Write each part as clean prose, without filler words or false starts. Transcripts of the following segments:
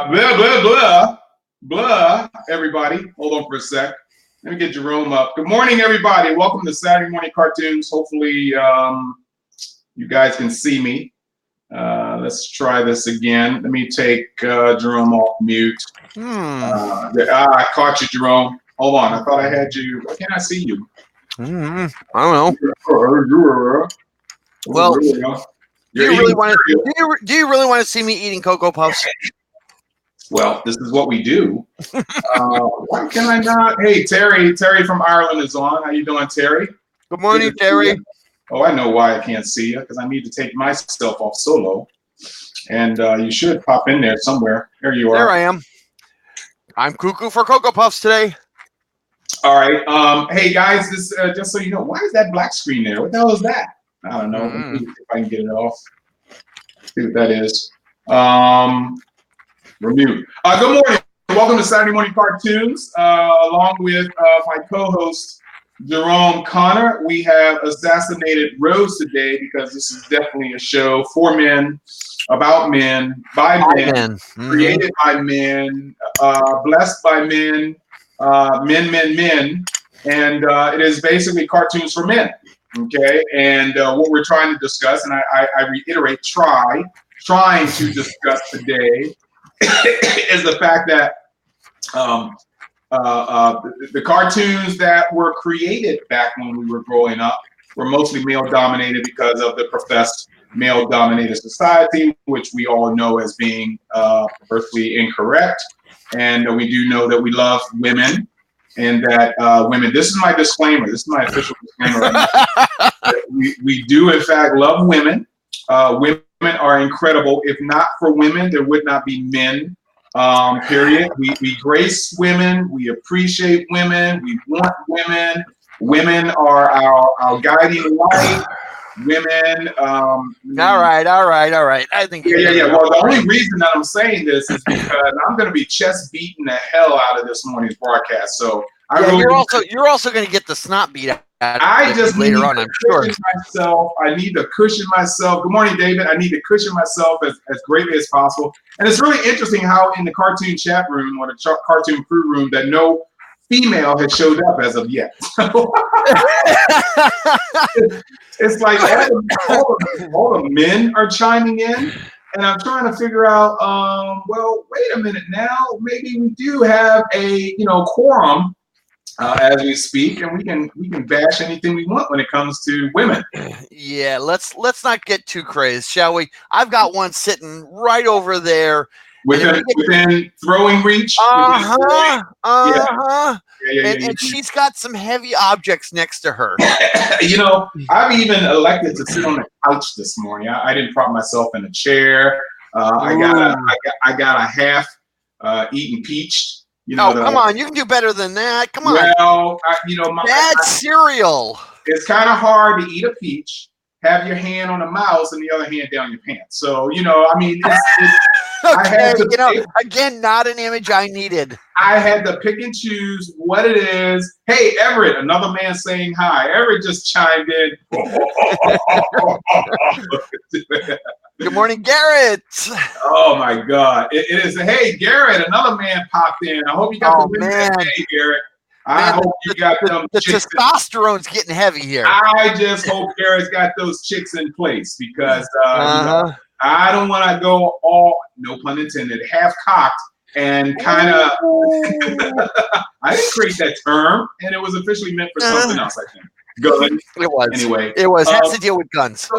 Blah, blah, blah. Blah, everybody. Hold on for a sec. Let me get Jerome up. Good morning, everybody. Welcome to Saturday Morning Cartoons. Hopefully, you guys can see me. Let's try this again. Let me take Jerome off mute. I caught you, Jerome. Hold on. I thought I had you. Why can't I see you? I don't know. Well, do you really want to see me eating Cocoa Puffs? Well, this is what we do. Why can I not? Hey, Terry from Ireland is on. How you doing, Terry? Good morning, Terry. Oh, I know why I can't see you, because I need to take myself off solo. And you should pop in there somewhere. There you are. There I am. I'm cuckoo for Cocoa Puffs today. All right. Hey, guys, this just so you know, why is that black screen there? What the hell is that? I don't know. If I can get it off. See what that is. Remute. Good morning. Welcome to Saturday Morning Cartoons. Along with my co-host, Jerome Connor. We have assassinated Rose today because this is definitely a show for men, about men, by men, created by men, blessed by men, men. And it is basically cartoons for men. Okay. And what we're trying to discuss, and I reiterate, trying to discuss today is the fact that the cartoons that were created back when we were growing up were mostly male-dominated because of the professed male-dominated society, which we all know as being perversely incorrect. And we do know that we love women, and that women. This is my disclaimer. This is my official disclaimer. we do in fact love women. Women are incredible. If not for women, there would not be men. Period. We grace women. We appreciate women. We want women. Women are our guiding light. Women. All right. I think. Yeah. Well, the only reason that I'm saying this is because I'm going to be chest beating the hell out of this morning's broadcast. So you're also going to get the snot beat out. I just later on, I'm sure. I need to cushion myself. Good morning, David. I need to cushion myself as greatly as possible. And it's really interesting how in the cartoon chat room or the cartoon crew room that no female has showed up as of yet. It's like all the men are chiming in. And I'm trying to figure out, well, wait a minute now. Maybe we do have a quorum as we speak, and we can bash anything we want when it comes to women. Yeah, let's not get too crazy, shall we? I've got one sitting right over there. Within throwing reach. Yeah. And she's got some heavy objects next to her. I've even elected to sit on the couch this morning. I didn't prop myself in a chair. I got a half eaten peach. Come on, you can do better than that. Come on. Well, bad cereal. It's kind of hard to eat a peach, have your hand on the mouse, and the other hand down your pants. So, it's okay, again, not an image I needed. I had to pick and choose what it is. Hey, Everett, another man saying hi. Everett just chimed in. Good morning, Garrett. Oh my God! It is. Hey, Garrett, another man popped in. I hope you got the women today, Garrett. I hope you got them. The testosterone's getting heavy here. I just hope Garrett's got those chicks in place because I don't want to go all, no pun intended, half cocked and kind of. I didn't create that term, and it was officially meant for something else. I think. Good. It was. Anyway, it was. Has to deal with guns.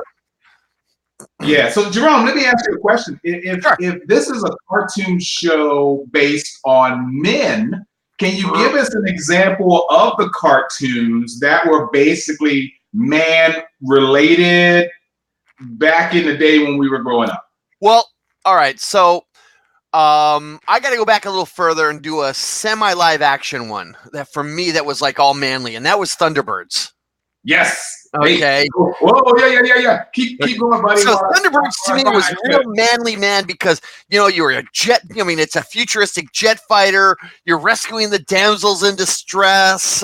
Yeah. So, Jerome, let me ask you a question. If this is a cartoon show based on men, can you give us an example of the cartoons that were basically man-related back in the day when we were growing up? Well, all right. So, I got to go back a little further and do a semi-live action one that for me that was like all manly, and that was Thunderbirds. Yes. Okay. Hey. Whoa, yeah. Keep going, buddy. So Thunderbirds to me was real manly man because you're a jet. I mean, it's a futuristic jet fighter. You're rescuing the damsels in distress.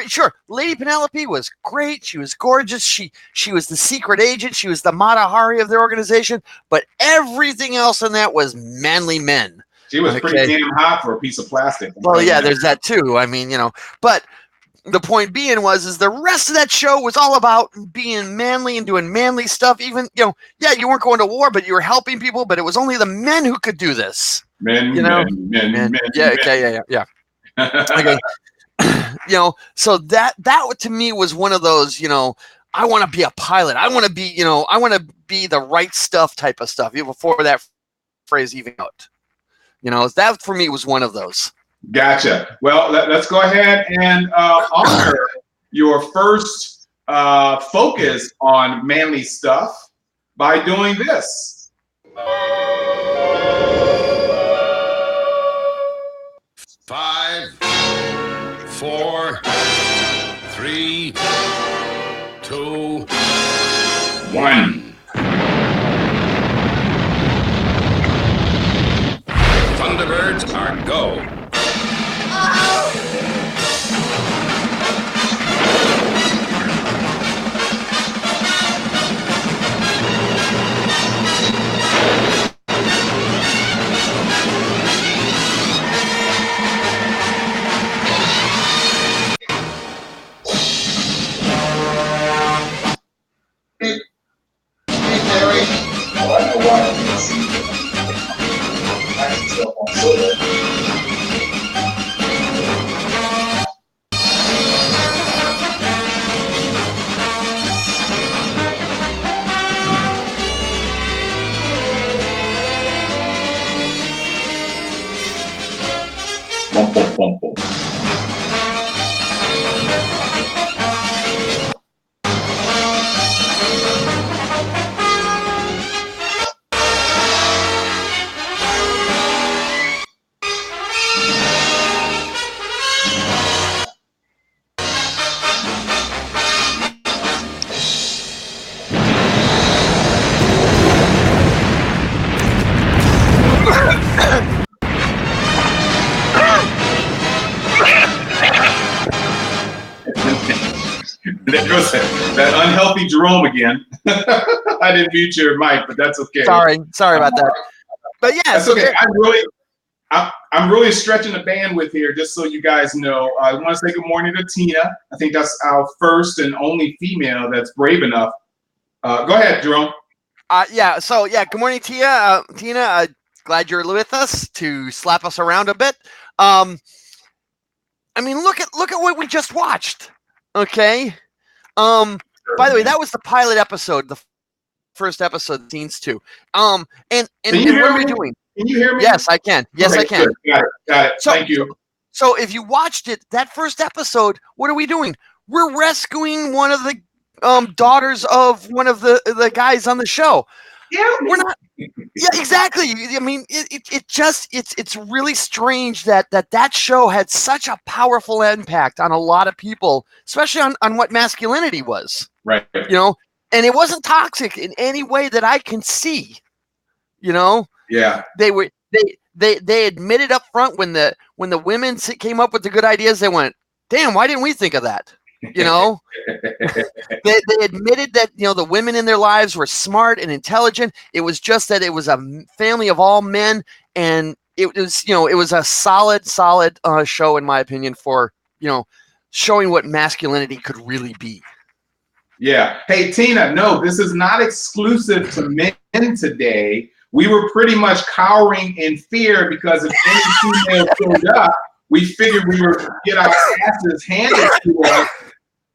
Sure, Lady Penelope was great. She was gorgeous. She was the secret agent. She was the Mata Hari of their organization. But everything else in that was manly men. She was pretty damn hot for a piece of plastic. Well, yeah, there's that too. I mean, but the point being is the rest of that show was all about being manly and doing manly stuff. Even, you weren't going to war, but you were helping people, but it was only the men who could do this. Men. Yeah. Okay. So that to me was one of those, I want to be a pilot. I want to be the right stuff type of stuff, even before that phrase even out. That for me was one of those. Gotcha. Well, let's go ahead and honor your first focus on manly stuff by doing this. 5, 4, 3, 2, 1. Thunderbirds are go. There goes that unhealthy Jerome again. I didn't mute your mic, but that's okay. Sorry about that. But yeah, that's okay. I'm really stretching the bandwidth here, just so you guys know. I want to say good morning to Tina. I think that's our first and only female that's brave enough. Go ahead, Jerome. Good morning, Tina. Tina, glad you're with us to slap us around a bit. I mean, look at what we just watched. Okay. By the way, that was the pilot episode, the first episode, scenes 2. And what are we doing? Can you hear me? Yes, I can. Yes, okay, I can. Good. Got it. Thank you. So if you watched it, that first episode, what are we doing? We're rescuing one of the daughters of one of the guys on the show. Yeah, we're not. Yeah, exactly. I mean, it's really strange that show had such a powerful impact on a lot of people, especially on what masculinity was. Right. And it wasn't toxic in any way that I can see. Yeah. They admitted up front when the women came up with the good ideas, they went, "Damn, why didn't we think of that?" They admitted that the women in their lives were smart and intelligent. It was just that it was a family of all men, and it was a solid show, in my opinion, for showing what masculinity could really be. Yeah. Hey, Tina, no, this is not exclusive to men today. We were pretty much cowering in fear because if any female showed up, we figured we were going to get our asses handed to us,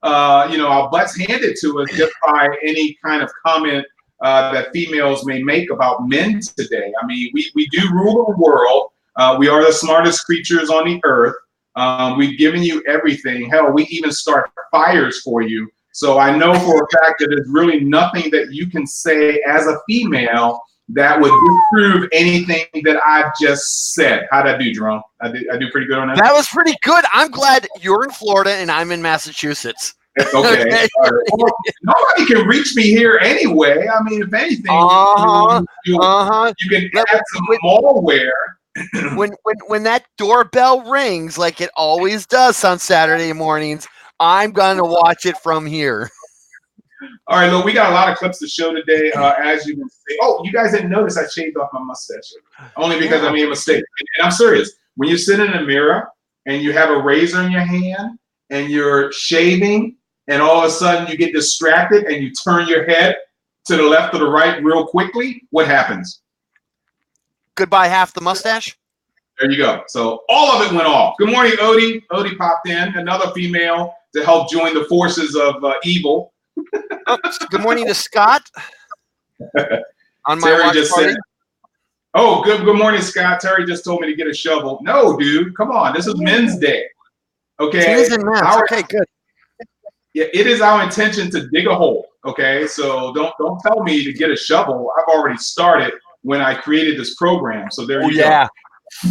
our butts handed to us just by any kind of comment that females may make about men today. I mean, we do rule the world. We are the smartest creatures on the earth. We've given you everything. Hell, we even start fires for you. So I know for a fact that there's really nothing that you can say as a female that would disprove anything that I've just said. How'd I do, Jerome? I do pretty good on that? That was pretty good. I'm glad you're in Florida and I'm in Massachusetts. Okay. Well, nobody can reach me here anyway. I mean, if anything, you can add some malware. When that doorbell rings, like it always does on Saturday mornings, I'm going to watch it from here. All right, look, we got a lot of clips to show today. As you can see, oh, you guys didn't notice I shaved off my mustache only because I made a mistake. And I'm serious. When you sit in a mirror and you have a razor in your hand and you're shaving, and all of a sudden you get distracted and you turn your head to the left or the right real quickly, what happens? Goodbye, half the mustache. There you go. So all of it went off. Good morning, Odie. Odie popped in, another female to help join the forces of evil. Good morning to Scott. On my Terry watch just party. said, "Oh, good morning, Scott. Terry just told me to get a shovel." No, dude, come on. This is Men's Day. Okay. Teens and men's. Okay, good. Yeah, it is our intention to dig a hole. Okay, so don't tell me to get a shovel. I've already started when I created this program. So there you go.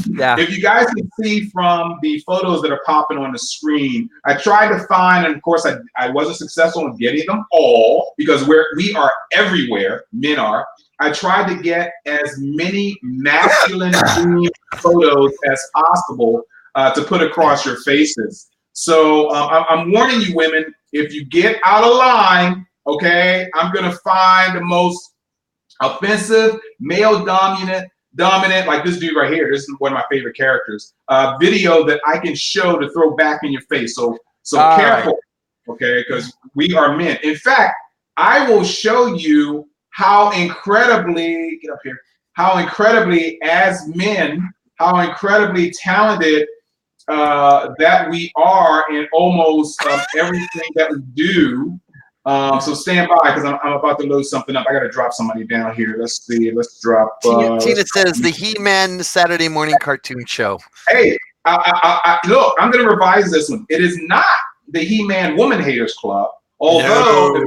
Yeah. If you guys can see from the photos that are popping on the screen, I tried to find, and of course I wasn't successful in getting them all because we are everywhere, men are. I tried to get as many masculine photos as possible to put across your faces. So I'm warning you, women, if you get out of line, okay, I'm gonna find the most offensive, male dominant, like this dude right here. This is one of my favorite characters. Video that I can show to throw back in your face. So careful, okay? Because we are men. In fact, I will show you how incredibly how incredibly as men, how incredibly talented that we are in almost everything that we do. So stand by because I'm about to load something up. I got to drop somebody down here. Let's see. Let's drop. Tina says the He-Man Saturday morning cartoon show. Hey, look, I'm going to revise this one. It is not the He-Man Woman Haters Club. Although,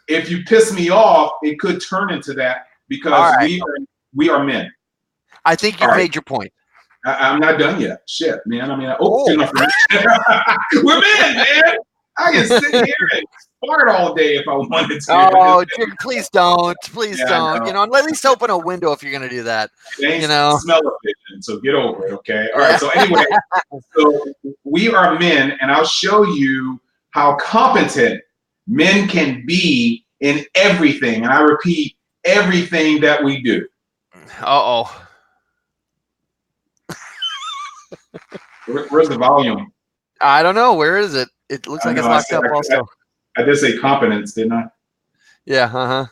if you piss me off, it could turn into that because we are men. I think you've made your point. I'm not done yet. Shit, man. I mean, we're men, man. I can sit here and fart all day if I wanted to. Oh, please don't. Please don't. You know, at least open a window if you're going to do that. You know, smell of vision, so get over it, okay? All right, so anyway, so we are men, and I'll show you how competent men can be in everything. And I repeat, everything that we do. Uh-oh. Where's the volume? I don't know. Where is it? It looks like it's locked up also. I did say competence, didn't I? Yeah, uh-huh.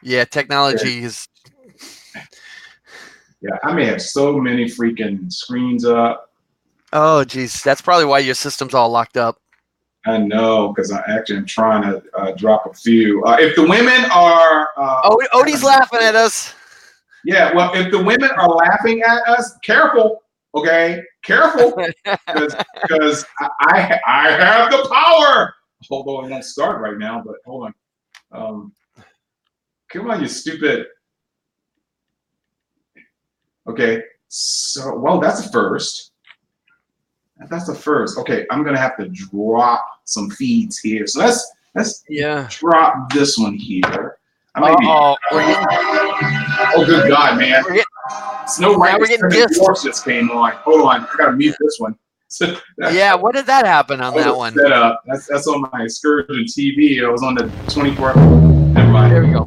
Yeah, technology is... Yeah, I may have so many freaking screens up. Oh, geez. That's probably why your system's all locked up. I know, because I actually am trying to drop a few. If the women are... Odie's laughing at us. Yeah, well, if the women are laughing at us, careful, okay? Careful, because I have the power. Although it won't start right now, but hold on. Come on, you stupid. Okay, so, well, that's a first. That's a first. Okay, I'm going to have to drop some feeds here. So let's drop this one here. Oh, good God, man. Snow White just came on. Hold on. I got to mute this one. Yeah, what did that happen on that one? Set up. That's on my Excursion TV. It was on the 24. Never mind. There we go.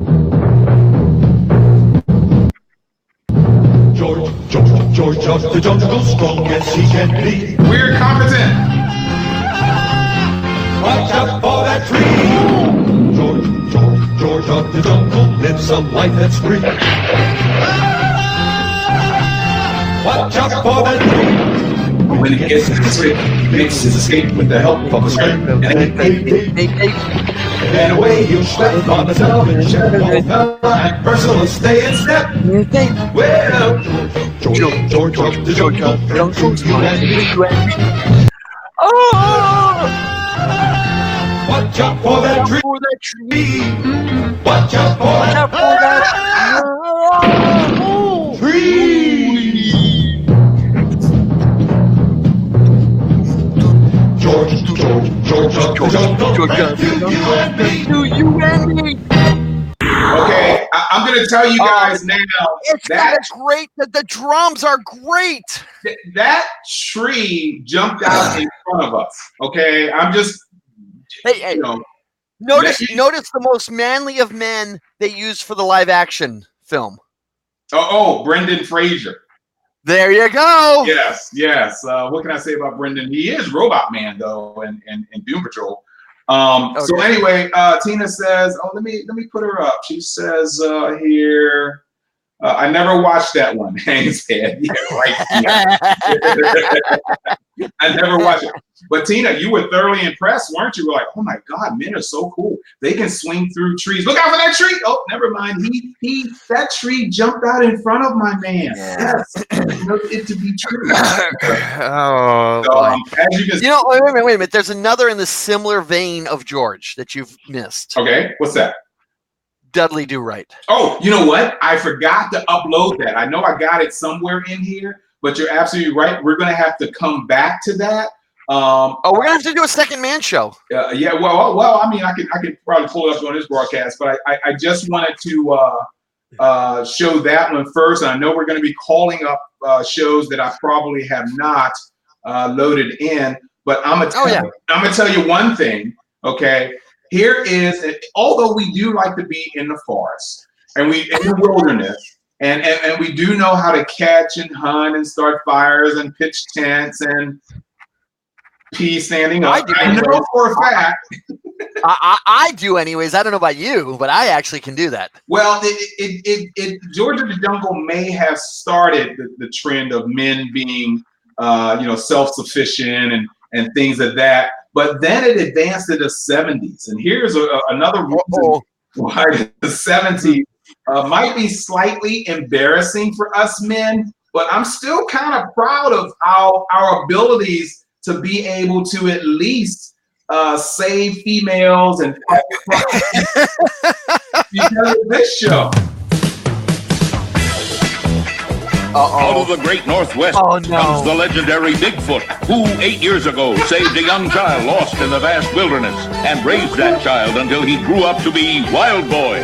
George of the jungle, strong as he can be. We're competent. Watch out for that tree. George of the jungle, live some life that's free. Watch out for that tree. When it gets this way, he makes his escape with the help of a strength. And away you slip on the television. And personal stay in step. Well, George of the jungle, you and me. Watch out for that tree. Watch out for that tree. George of the jungle, Okay, I'm going to tell you guys now. That's great. The drums are great. That tree jumped out in front of us. Okay, Hey, you know, notice the most manly of men they used for the live action film. Brendan Fraser. There you go. Yes. What can I say about Brendan? He is Robot Man though, and Doom Patrol. So anyway, Tina says, let me put her up. She says here, I never watched that one. Hang's Head. Yeah, right. Yeah. I never watched it. But Tina, you were thoroughly impressed, weren't you? You were like, oh my God, men are so cool. They can swing through trees. Look out for that tree. Oh, never mind. That tree jumped out in front of my man. Yes. I know it to be true. As you can wait a minute. There's another in the similar vein of George that you've missed. Okay, what's that? Dudley Do Right. Oh, you know what? I forgot to upload that. I know I got it somewhere in here, but you're absolutely right. We're going to have to come back to that. We're going to have to do a second man show. Yeah, well, I mean, I can probably pull it up on this broadcast, but I just wanted to show that one first. And I know we're going to be calling up shows that I probably have not loaded in, but I'm going to tell you one thing, okay? Here is, although we do like to be in the forest and in the wilderness, and we do know how to catch and hunt and start fires and pitch tents and pee standing up. I know for a fact. I do anyways. I don't know about you, but I actually can do that. Well, George of the Jungle may have started the trend of men being, self-sufficient and things of that. But then it advanced to the 70s. And here's another reason why the 70s might be slightly embarrassing for us men, but I'm still kind of proud of our abilities to be able to at least save females and because of this show. Out of the great Northwest comes the legendary Bigfoot, who 8 years ago saved a young child lost in the vast wilderness and raised that child until he grew up to be Wild Boy.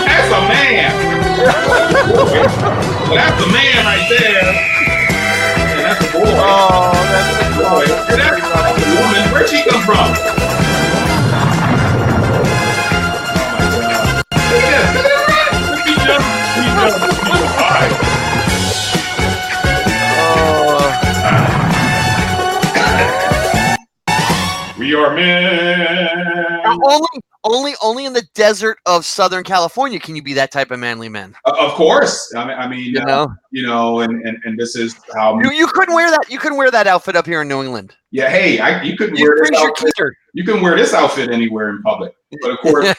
That's a man. That's a man right there. And that's a boy. Oh, that's a boy. And that's a woman. Where'd she come from? We are men. Only in the desert of Southern California can you be that type of manly man. Of course, I mean, and this is how you couldn't wear that. You couldn't wear that outfit up here in New England. Yeah, hey, you couldn't wear this outfit. You can wear this outfit anywhere in public, but of course,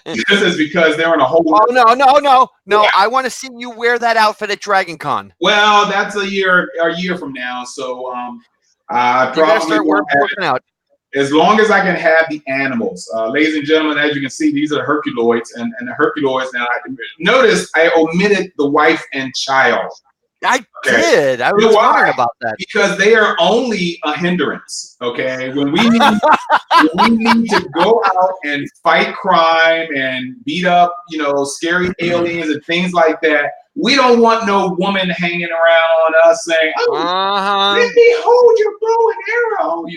this is because they're in a whole. Oh no! I want to see you wear that outfit at Dragon Con. Well, that's a year from now, so I probably start working out. As long as I can have the animals. Ladies and gentlemen, as you can see, these are Herculoids, and the Herculoids. Now, notice I omitted the wife and child. I did. I was wondering about that. Because they are only a hindrance, okay? When we need to go out and fight crime and beat up, scary aliens and things like that, we don't want no woman hanging around on us saying, let me hold your bow and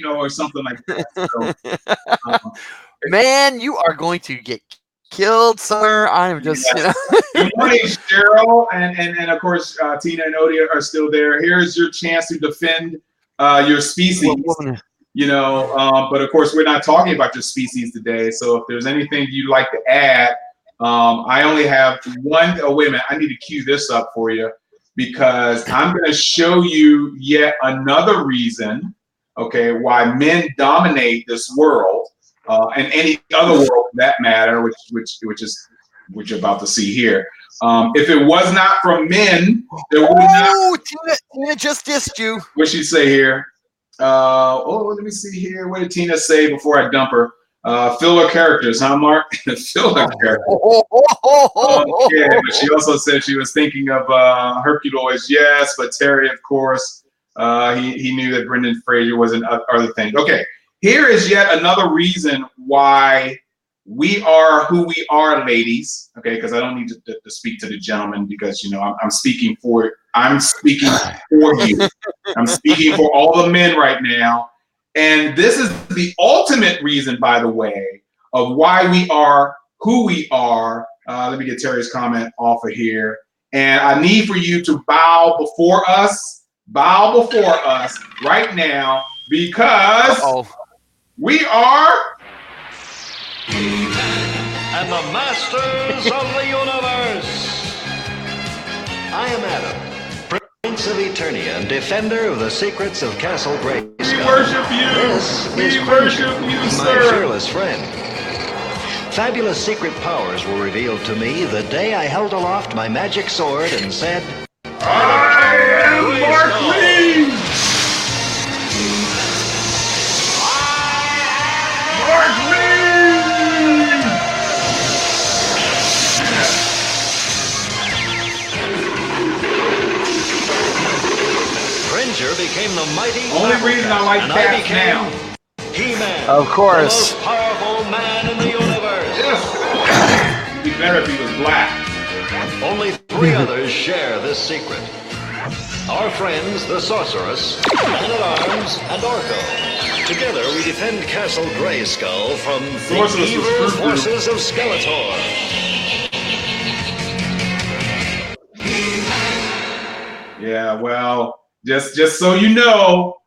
arrow, or something like that. So, man, you are going to get killed somewhere. I'm just, Good morning, Cheryl, and of course, Tina and Odia are still there. Here's your chance to defend your species. But of course, we're not talking about your species today. So if there's anything you'd like to add, I only have one. Oh, wait a minute. I need to cue this up for you because I'm going to show you yet another reason, okay, why men dominate this world and any other world for that matter, which you're about to see here. If it was not from men, there would not. Tina just dissed you. What'd she say here? Let me see here. What did Tina say before I dump her? Filler characters, huh, Mark? Filler characters. Yeah, but she also said she was thinking of Herculoids. Yes, but Terry, of course, he knew that Brendan Fraser was in other things. Okay, here is yet another reason why we are who we are, ladies. Okay, because I don't need to speak to the gentlemen because I'm speaking for you. I'm speaking for all the men right now. And this is the ultimate reason, by the way, of why we are who we are. Let me get Terry's comment off of here. And I need for you to bow before us right now, because we are and the masters of the universe. I am Adam, Prince of Eternia and defender of the secrets of Castle Grayskull. We worship you. This we worship you, my sir. fearless friend. Fabulous secret powers were revealed to me the day I held aloft my magic sword and said, I am Mark Lee! Mark Lee! Cringer became the mighty Only reason I like and cats I became now. He-Man, Of course. the most powerful man in the universe. It'd be better if he was black. Only 3 others share this secret. Our friends, the Sorceress, Man-at-Arms, and Orko. Together we defend Castle Grayskull from the evil forces of Skeletor. Yeah, well, just so you know,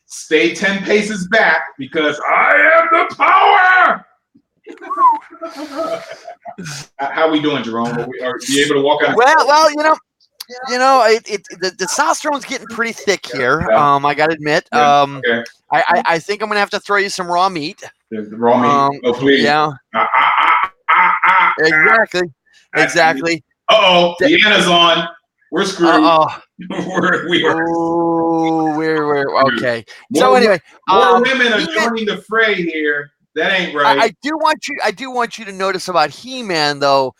stay 10 paces back because I am the power. How we doing, Jerome? Are you able to walk out? Well, the testosterone's getting pretty thick here. Yeah. I gotta admit. Okay. I think I'm gonna have to throw you some raw meat. The raw meat. Oh, please. Yeah. Exactly. Uh-oh, Deanna's on. We're screwed. We're okay. More Anyway, women are joining the fray here. That ain't right. I do want you to notice about He-Man though.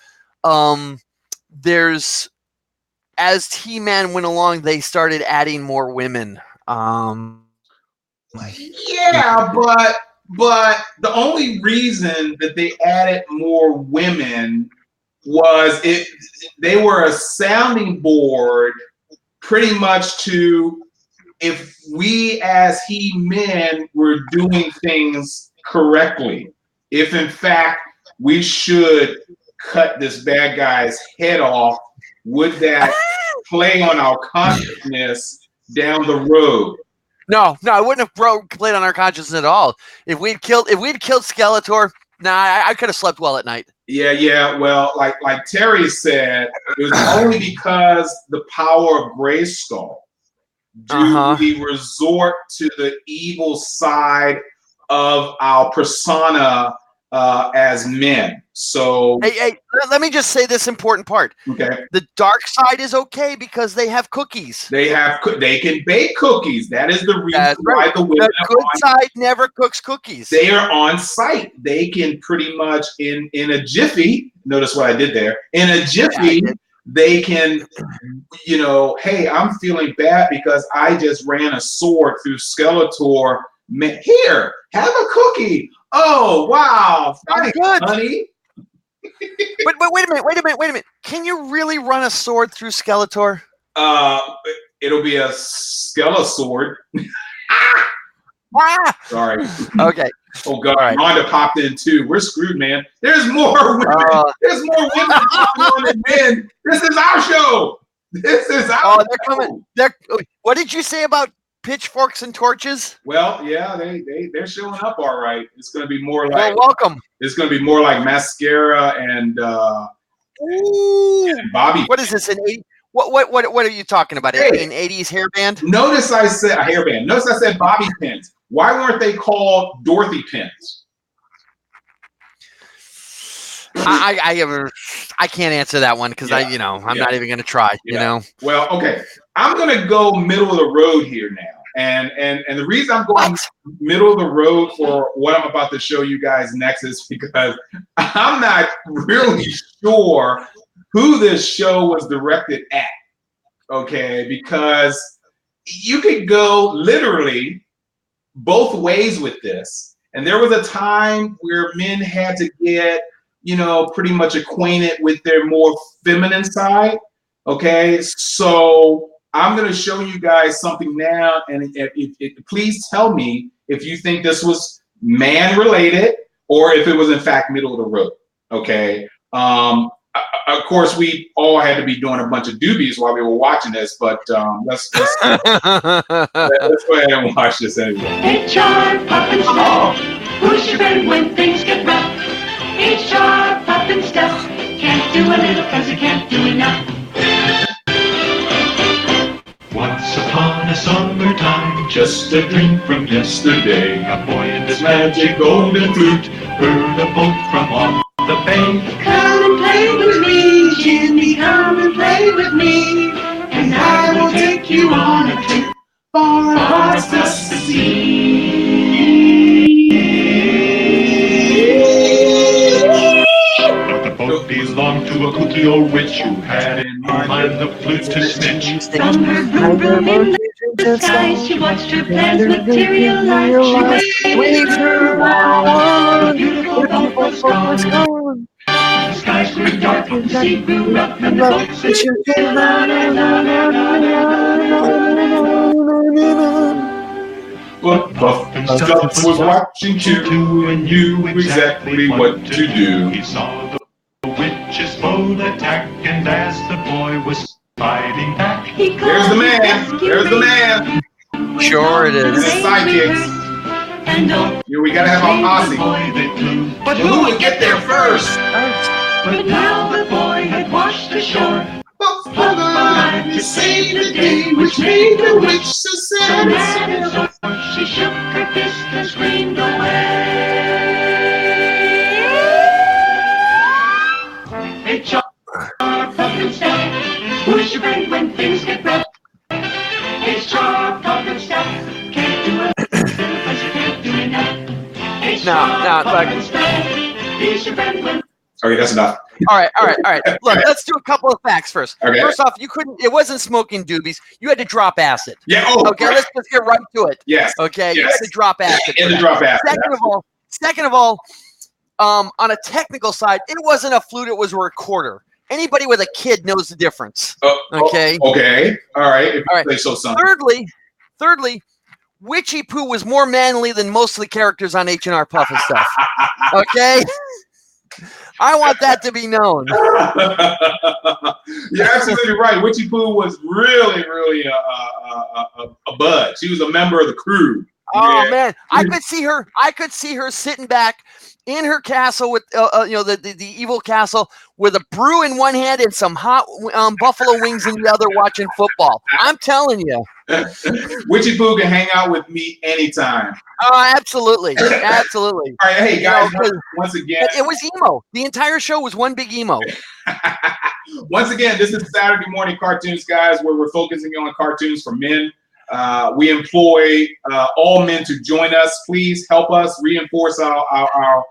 As He-Man went along, they started adding more women. Yeah, but the only reason that they added more women was they were a sounding board pretty much to if we as He-Men were doing things correctly. If in fact we should cut this bad guy's head off, would that play on our consciousness down the road? No, it wouldn't have played on our consciousness at all. If we'd killed Skeletor, I could have slept well at night. Yeah. Well, like Terry said, it was only because the power of Grayskull do we resort to the evil side of our persona as men. So hey, let me just say this important part. Okay. The dark side is okay because they have cookies. They can bake cookies. That is the reason why the women the good side never cooks cookies. They are on site. They can pretty much in a jiffy. Notice what I did there. In a jiffy, they can, hey, I'm feeling bad because I just ran a sword through Skeletor. Here, have a cookie. Oh wow, thanks, good, honey. but wait a minute. Can you really run a sword through Skeletor? It'll be a Skeletword. Sorry. Okay. Oh God, Rhonda popped in too. We're screwed, man. There's more women. There's more women than men. This is our show. This is our show. They're coming. What did you say about pitchforks and torches? Well, yeah, they're showing up all right. It's going to be more like welcome. It's going to be more like mascara and Bobby. What is this? What are you talking about? An 80s hairband? Notice I said a hairband. Notice I said bobby pins. Why weren't they called Dorothy pins? I can't answer that one because I'm not even going to try. Well, okay. I'm going to go middle of the road here now. And the reason I'm going middle of the road for what I'm about to show you guys next is because I'm not really sure who this show was directed at. Okay, because you could go literally both ways with this. And there was a time where men had to get, pretty much acquainted with their more feminine side. Okay, so I'm going to show you guys something now, and please tell me if you think this was man related or if it was in fact middle of the road. Okay. Of course, we all had to be doing a bunch of doobies while we were watching this, but let's go ahead and watch this anyway. HR Puff and Stuff. Who's your friend when things get rough? HR Puff and Stuff. Can't do a little 'cause you can't do enough. Once upon a summertime, just a dream from yesterday, a boy in his magic golden flute heard a boat from off the bay. Come and play with me, Jimmy, come and play with me, and I will take you on a trip far across the sea. But the boat belonged to a kooky old witch who had in mind the flute to snitch. From her vroom vroom in the sky, she watched her plans materialize. She waved her wand, the beautiful boat was gone. The skies grew dark, the sea grew rough, and the boat sailed But Puff and Stuff was watching too and knew exactly what to do. He saw the witch's boat attack, and as the boy was fighting back, There's the man. There's the man. Sure it And is. his sidekicks. Here we gotta have our posse. But who would get there first? But now the boy had washed ashore. Puff alive to save the day, which made the witch so sad and sore. She shook her fist and screamed away. HR Puff and Stuff. Who's your friend when things get rough? HR Puff and Stuff. Can't do it because you can't do enough. Now, Puff and Stuff. He's your friend when. Okay, that's enough. All right. Look, let's do a couple of facts first. Okay. First off, it wasn't smoking doobies. You had to drop acid. Yeah. Okay, let's just get right to it. Yes. Okay, you Yes. had to drop acid. In for the that. drop acid. Second of all, on a technical side, it wasn't a flute; it was a recorder. Anybody with a kid knows the difference. Okay. Okay. All right. If All right. you say so, son. Thirdly, Witchy Poo was more manly than most of the characters on H&R Puff and Stuff. Okay. I want that to be known. You're absolutely right. Witchy Poo was really, really a bud. She was a member of the crew. Oh Yeah. man, I could see her sitting back in her castle with the evil castle with a brew in one hand and some hot buffalo wings in the other, watching football. I'm telling you. Witchy Poo can hang out with me anytime. Oh, absolutely. Absolutely. All right, hey guys, You know, once again, it was emo. The entire show was one big emo. once again, this is Saturday Morning Cartoons, guys, where we're focusing on cartoons for men. We employ all men to join us. Please help us reinforce our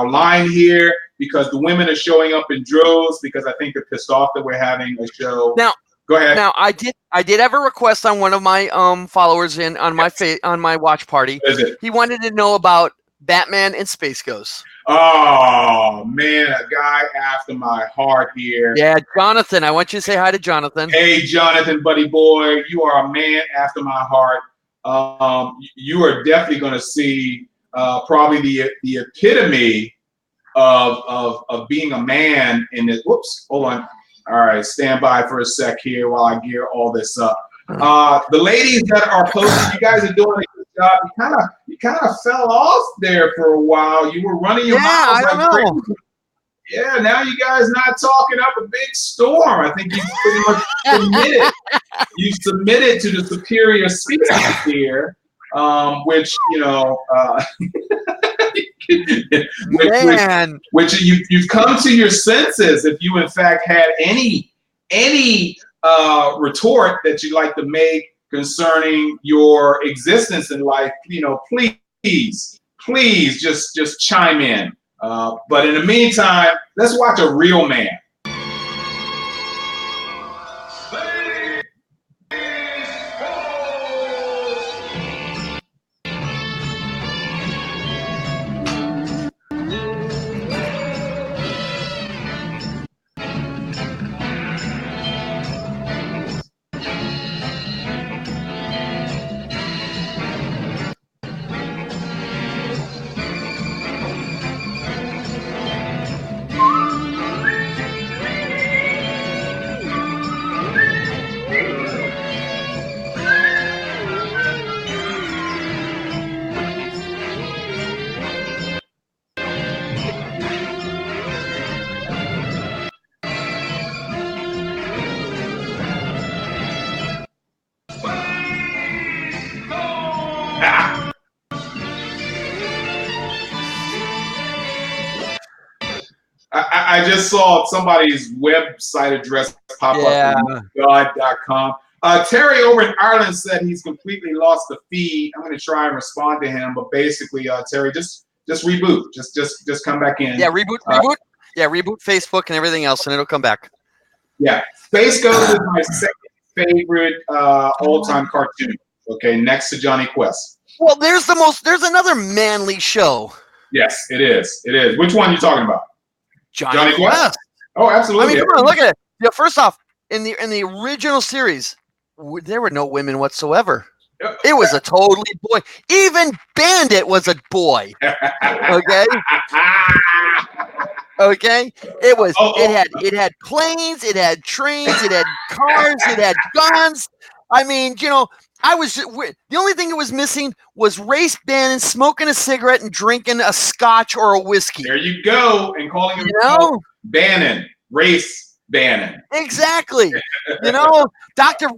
line here, because the women are showing up in droves because I think they're pissed off that we're having a show. Now, go ahead. Now, I did have a request on one of my followers on my watch party. What is it? He wanted to know about Batman and Space Ghost. Oh man, a guy after my heart here. Yeah, Jonathan. I want you to say hi to Jonathan. Hey, Jonathan, buddy boy, you are a man after my heart. You are definitely going to see probably the epitome of being a man in this. Whoops, hold on. All right, stand by for a sec here while I gear all this up. The ladies that are posting, you guys are doing a good job. You kind of fell off there for a while. You were running your mouths I don't like know. crazy. Yeah, now you guys not talking up a big storm. I think you pretty much submitted. You submitted to the superior species here, which Man. which you've come to your senses. If you in fact had any retort that you'd like to make concerning your existence in life, please just chime in. But in the meantime, let's watch a real man. I just saw somebody's website address pop up on God.com. Terry over in Ireland said he's completely lost the feed. I'm going to try and respond to him, but basically, Terry, just reboot. Just come back in. Yeah, reboot. Yeah, reboot Facebook and everything else, and it'll come back. Yeah, Space Ghost is my second favorite all-time cartoon. Okay, next to Johnny Quest. Well, there's another manly show. Yes, it is. It is. Which one are you talking about? Johnny Quest. Oh, absolutely. I mean, come on, look at it. Yeah, first off, in the original series, there were no women whatsoever. It was a totally boy. Even Bandit was a boy. Okay. Okay. It was. It had planes. It had trains. It had cars. It had guns. I mean, you know, the only thing it was missing was Race Bannon smoking a cigarette and drinking a scotch or a whiskey. There you go, and calling him Bannon, Race Bannon. Exactly. You know, Dr.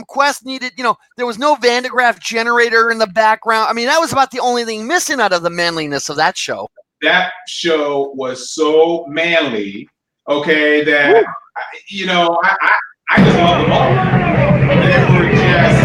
Quest needed, you know, there was no Van de Graaff generator in the background. I mean, that was about the only thing missing out of the manliness of that show. That show was so manly, okay, that, you know, I just love them all. They were just...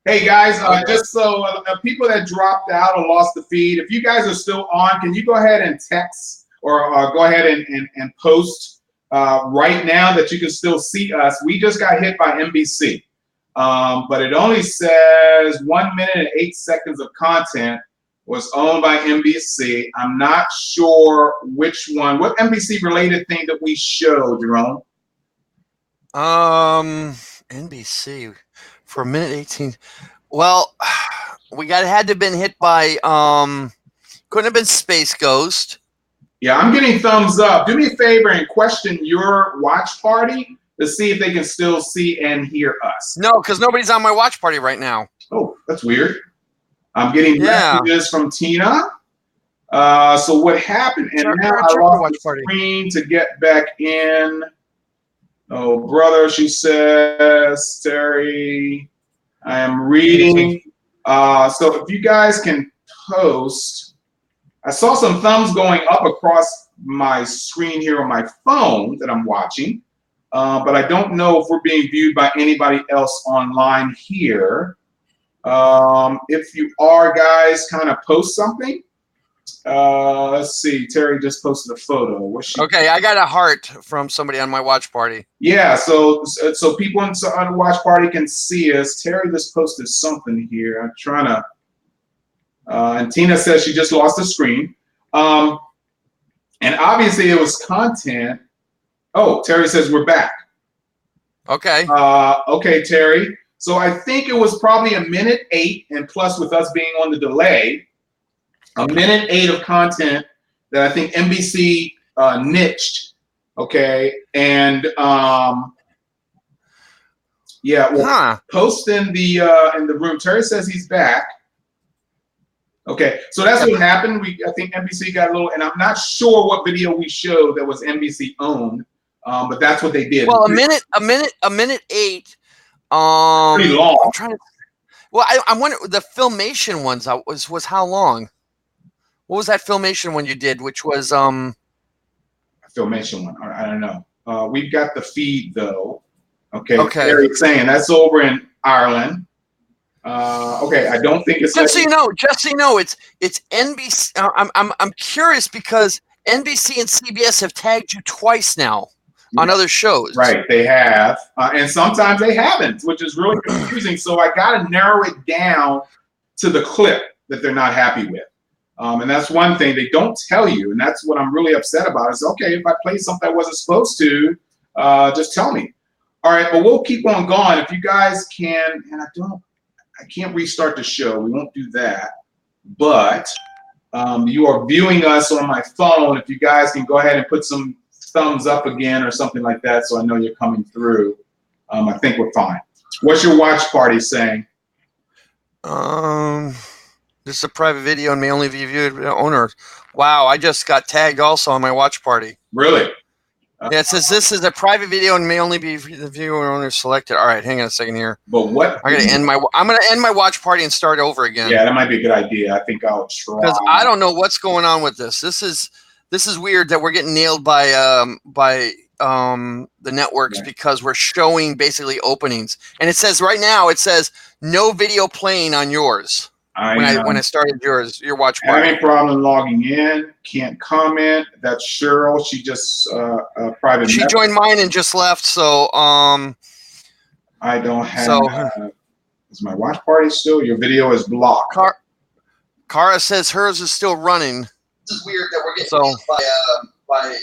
Hey guys, just so people that dropped out or lost the feed, if you guys are still on, can you go ahead and text or go ahead and post right now that you can still see us? We just got hit by NBC, but it only says 1 minute and 8 seconds of content was owned by NBC. I'm not sure which one. What NBC related thing that we showed, Jerome? NBC. For a minute 18. Well, had to have been hit by couldn't have been Space Ghost. Yeah, I'm getting thumbs up. Do me a favor and question your watch party to see if they can still see and hear us. No, because nobody's on my watch party right now. Oh, that's weird. I'm getting messages from Tina. So what happened? And now I lost the screen to get back in. Oh, brother, she says, Terry, I am reading. So if you guys can post, I saw some thumbs going up across my screen here on my phone that I'm watching, but I don't know if we're being viewed by anybody else online here. If you are, guys, kind of post something. Let's see. Terry just posted a photo. Okay, I got a heart from somebody on my watch party. Yeah, so people on the watch party can see us. Terry just posted something here. I'm trying to. And Tina says she just lost the screen. And obviously it was content. Oh, Terry says we're back. Okay. Okay, Terry. So I think it was probably a minute 8, and plus with us being on the delay. A minute 8 of content that I think NBC niched. Okay, and yeah, well, post in the room. Terry says he's back. Okay, so that's what happened. I think NBC got a little, and I'm not sure what video we showed that was NBC owned, but that's what they did. Well, a minute 8. Pretty long. I'm trying to. Well, I'm wondering the Filmation ones was how long? What was that Filmation one you did? Which was Filmation one. I don't know. We've got the feed though. Okay. Okay. Eric's saying that's over in Ireland. Okay, I don't think it's. Just so you know, it's NBC. I'm curious because NBC and CBS have tagged you twice now on other shows. Right, they have, and sometimes they haven't, which is really confusing. So I got to narrow it down to the clip that they're not happy with, and that's one thing they don't tell you, and that's what I'm really upset about. Is okay if I play something I wasn't supposed to, just tell me. All right, but we'll keep on going. If you guys can, and I can't restart the show. We won't do that. But you are viewing us on my phone. If you guys can go ahead and put some thumbs up again or something like that so I know you're coming through. I think we're fine. What's your watch party saying? This is a private video and may only be viewed by owners. Wow, I just got tagged also on my watch party. Really? Yeah, it says this is a private video and may only be the viewer owner selected. All right, hang on a second here. But what? I'm gonna end my watch party and start over again. Yeah, that might be a good idea. I think I'll try. Because I don't know what's going on with this. This is weird that we're getting nailed by the networks because we're showing basically openings. And it says right now no video playing on yours. When I started your watch party. Having problem logging in, can't comment. That's Cheryl. She just private. She joined mine and just left. So I don't have. So is my watch party still? Your video is blocked. Kara says hers is still running. This is weird that we're getting by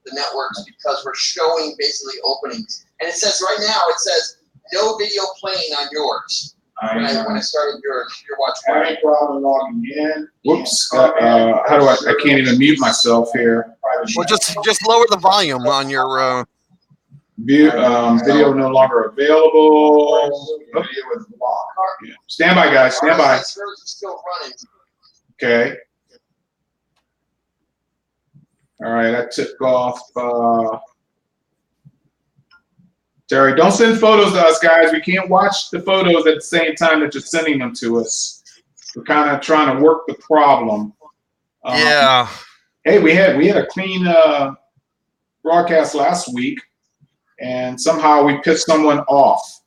the networks because we're showing basically openings. And it says right now no video playing on yours. When I started your watch party. Having problem logging in. Whoops. How do I can't even mute myself here. Well, just lower the volume on your video no longer available. Video is blocked. Yeah. Stand by, guys. Stand by. Still running. Okay. All right, I took off. Terry, don't send photos to us, guys. We can't watch the photos at the same time that you're sending them to us. We're kind of trying to work the problem. Yeah. Hey, we had a clean broadcast last week, and somehow we pissed someone off.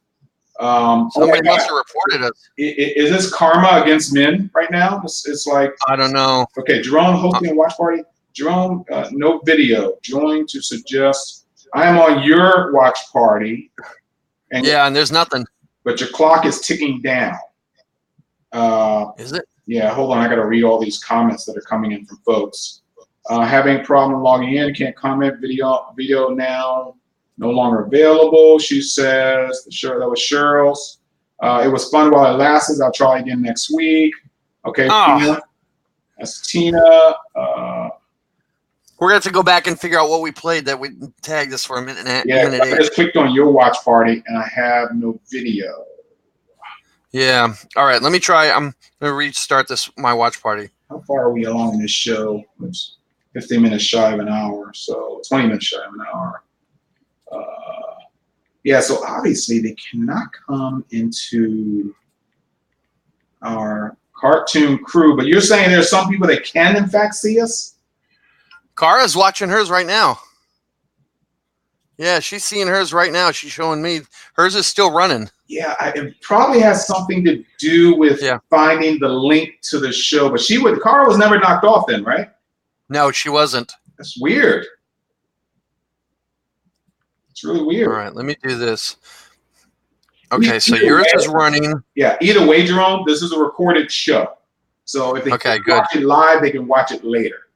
Somebody must have reported us. Is this karma against men right now? It's like I don't know. Okay, Jerome hosting a watch party. Jerome, no video. Join to suggest. I am on your watch party. And and there's nothing. But your clock is ticking down. Is it? Yeah, hold on. I got to read all these comments that are coming in from folks. Having problem logging in. Can't comment. Video now no longer available. She says. Sure, that was Cheryl's. It was fun while it lasted. I'll try again next week. Okay, Tina. That's Tina. We're going to have to go back and figure out what we played that we tagged us for a minute and a half. Yeah, I just clicked on your watch party and I have no video. Yeah. All right. Let me try. I'm going to restart my watch party. How far are we along in this show? It's 15 minutes shy of an hour, so 20 minutes shy of an hour. Yeah, so obviously they cannot come into our cartoon crew, but you're saying there's some people that can in fact see us? Kara's watching hers right now. Yeah, she's seeing hers right now. She's showing me. Hers is still running. Yeah, it probably has something to do with finding the link to the show. But Kara was never knocked off then, right? No, she wasn't. That's weird. It's really weird. All right, let me do this. Okay, so yours is running. Yeah, either way, Jerome, this is a recorded show. So if they can watch it live, they can watch it later.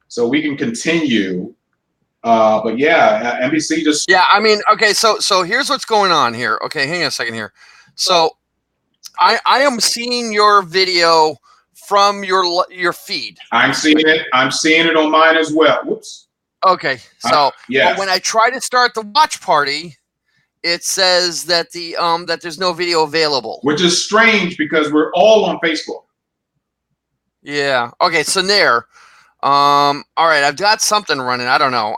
So we can continue. But yeah, NBC just. Yeah, I mean, okay, so here's what's going on here. Okay, hang on a second here. So I am seeing your video from your feed. I'm seeing it. I'm seeing it on mine as well. Whoops. Okay, so yes. but when I try to start the watch party, it says that that there's no video available, which is strange because we're all on Facebook. Yeah. Okay. So there. All right. I've got something running. I don't know.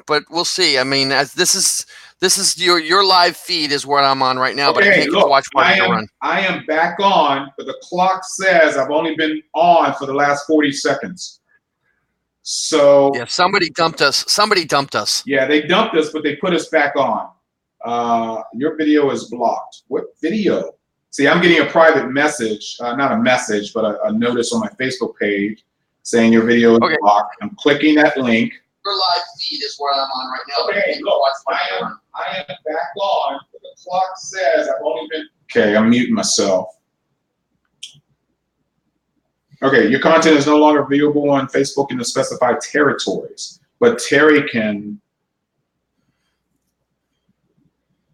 But we'll see. I mean, as this is your live feed is what I'm on right now. Okay, but I can't get the watch party to run. I am back on, but the clock says I've only been on for the last 40 seconds. So yeah, somebody dumped us. Somebody dumped us. Yeah, they dumped us, but they put us back on. Your video is blocked. What video? See, I'm getting a private message, not a message, but a notice on my Facebook page saying your video is blocked. I'm clicking that link. Your live feed is where I'm on right now. Okay, look, I am back on, but the clock says I've only been. Okay, I'm muting myself. Okay, your content is no longer viewable on Facebook in the specified territories, but Terry can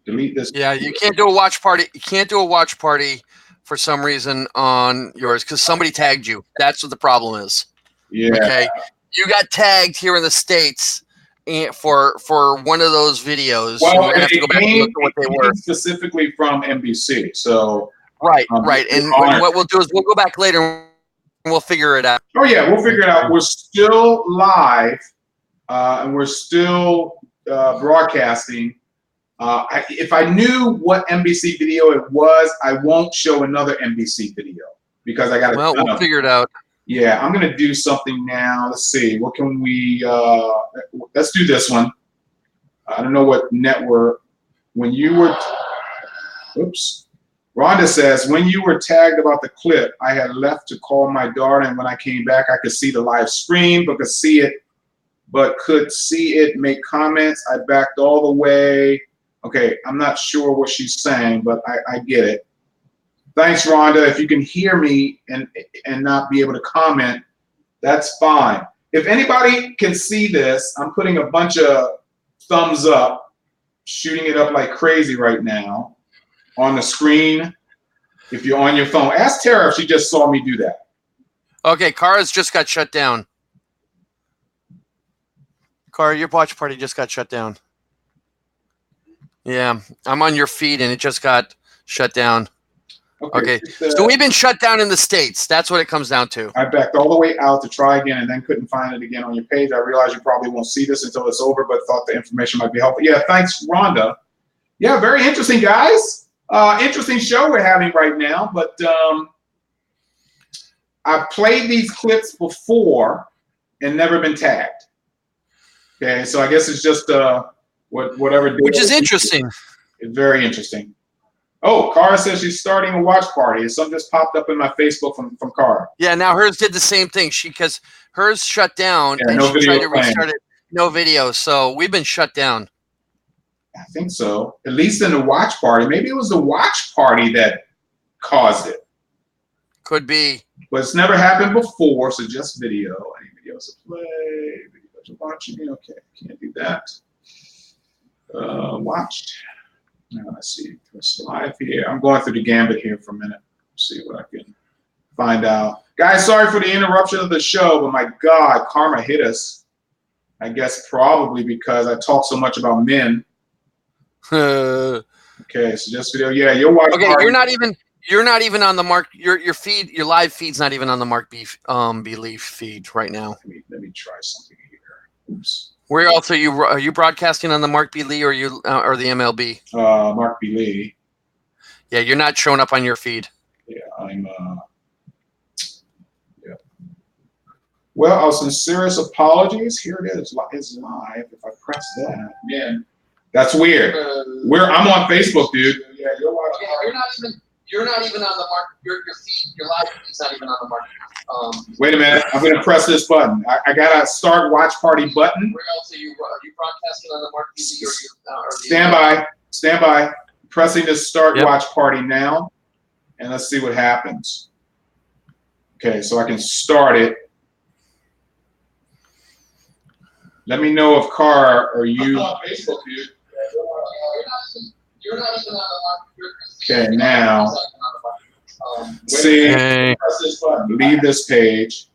delete this. Yeah, you can't do a watch party. You can't do a watch party for some reason on yours because somebody tagged you. That's what the problem is. Yeah. Okay. You got tagged here in the States for one of those videos. Well, we're gonna have to go back and look at what they were. Specifically from NBC. So right. And what we'll do is we'll go back later and we'll figure it out. Oh yeah, we'll figure it out. We're still live, and we're still broadcasting. If I knew what NBC video it was, I won't show another NBC video because I got to. Well, we'll figure it out. Yeah, I'm gonna do something now. Let's see. What can we? Let's do this one. I don't know what network. When you were, oops. Rhonda says, when you were tagged about the clip, I had left to call my daughter, and when I came back, I could see the live stream, but could see it make comments. I backed all the way. Okay, I'm not sure what she's saying, but I get it. Thanks, Rhonda. If you can hear me and not be able to comment, that's fine. If anybody can see this, I'm putting a bunch of thumbs up, shooting it up like crazy right now on the screen. If you're on your phone, ask Tara if she just saw me do that. Okay, Kara's just got shut down. Kara, your watch party just got shut down. Yeah, I'm on your feed and it just got shut down. Okay. So we've been shut down in the States. That's what it comes down to. I backed all the way out to try again and then couldn't find it again on your page. I realize you probably won't see this until it's over, but thought the information might be helpful. Yeah, thanks, Rhonda. Yeah, very interesting, guys. Interesting show we're having right now, but I've played these clips before and never been tagged. Okay, so I guess it's just whatever. Which is interesting. It's very interesting. Oh, Cara says she's starting a watch party. Something just popped up in my Facebook from Cara. Yeah, now hers did the same thing. Because hers shut down and she tried to restart it. No video. So we've been shut down. I think so. At least in the watch party. Maybe it was the watch party that caused it. Could be. But it's never happened before, so just video. Any videos to play, videos to watching. Okay, can't do that. Watch. Now let's see. It's live here. I'm going through the gambit here for a minute. See what I can find out. Guys, sorry for the interruption of the show, but my God, karma hit us. I guess probably because I talk so much about men. Okay, so just video. Yeah, you'll watch. Okay, you're not even on the Mark. Your feed, your live feed's not even on the Mark Belief feed right now. Let me try something here. Oops. Where else are you broadcasting on the Mark B. Lee or the MLB? Mark B. Lee. Yeah, you're not showing up on your feed. Yeah, I'm. Yeah. Well, our sincerest apologies. Here it is. It's live. If I press that, man, that's weird. I'm on Facebook, dude. Yeah, you're not even on the Mark. Your feed, your live feed's not even on the Mark. Wait a minute. I'm going to press this button. I got a start watch party button. Where else are you broadcasting on the Mark TV or the Stand by. Pressing this start watch party now. And let's see what happens. Okay, so I can start it. Let me know if Cara or you. On Facebook, dude. You're not even on the Mark. Okay, now. See, leave this page.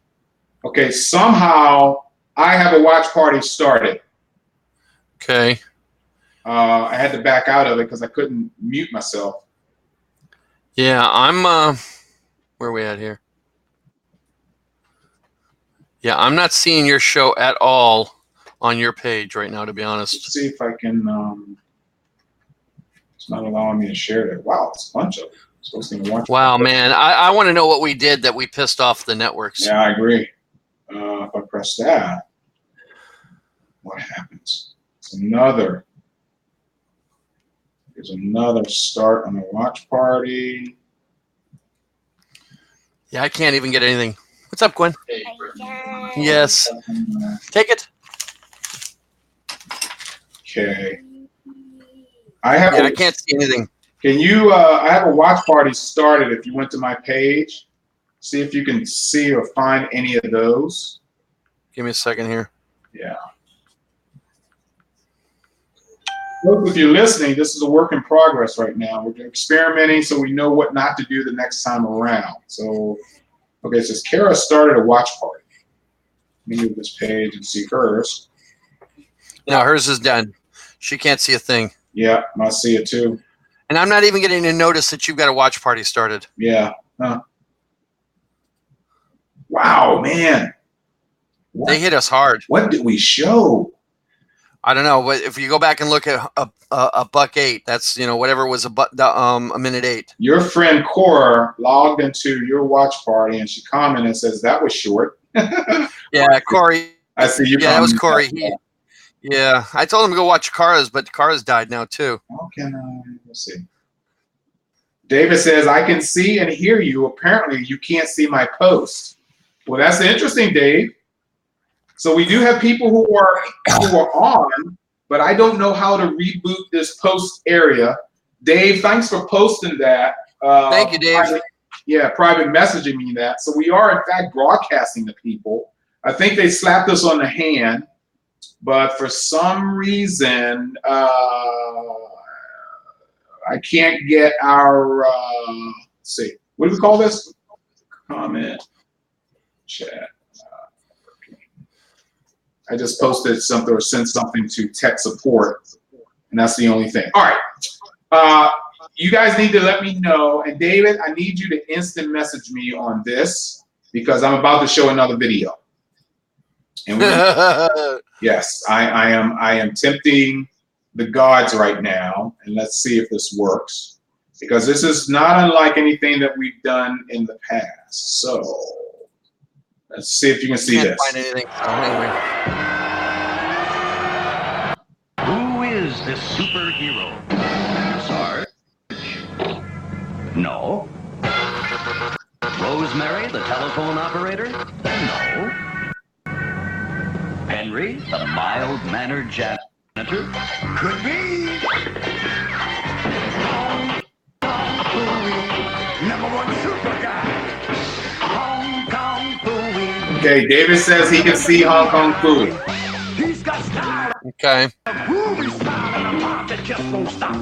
Okay, somehow I have a watch party started. Okay. I had to back out of it because I couldn't mute myself. Yeah, I'm where are we at here? Yeah, I'm not seeing your show at all on your page right now, to be honest. Let's see if I can it's not allowing me to share it. Wow, it's a bunch of them. Supposed to watch. Wow, man. I want to know what we did that we pissed off the networks. Yeah, I agree. If I press that, what happens? There's another start on the watch party. Yeah, I can't even get anything. What's up, Gwen? Yes. Take it. Okay. I can't see anything. Can you, I have a watch party started if you went to my page. See if you can see or find any of those. Give me a second here. Yeah. Look, if you're listening, this is a work in progress right now. We're experimenting so we know what not to do the next time around. So, okay, it says Kara started a watch party. Let me move this page and see hers. No, hers is done. She can't see a thing. Yeah, I see it too. And I'm not even getting a notice that you've got a watch party started. Yeah. Huh. Wow, man. They hit us hard. What did we show? I don't know, but if you go back and look at a $1.08, that's whatever was a minute 8. Your friend Cora logged into your watch party and she commented and says that was short. Yeah, Corey. I see you. Yeah, that was Corey. Yeah, I told him to go watch Kara's, but Kara's died now too. Okay, let's see. David says I can see and hear you. Apparently, you can't see my post. Well, that's interesting, Dave. So we do have people who are on, but I don't know how to reboot this post area. Dave, thanks for posting that. Thank you, Dave. Private messaging me that. So we are in fact broadcasting to people. I think they slapped us on the hand, but for some reason I can't get our. Let's see, what do we call this? Comment chat. I just posted something or sent something to tech support, and that's the only thing. All right. You guys need to let me know. And David, I need you to instant message me on this because I'm about to show another video. And yes, I am tempting the gods right now, and let's see if this works because this is not unlike anything that we've done in the past. So let's see if you can see this. Can't find anything. Anyway. Who is this superhero? Sarge? No. Rosemary, the telephone operator? No. Henry, the mild-mannered janitor? Could be. #1 super guy. Hong Kong Phooey. Okay, David says he can see Hong Kong Phooey. He's got style. Okay. Movie style in a park that just won't stop.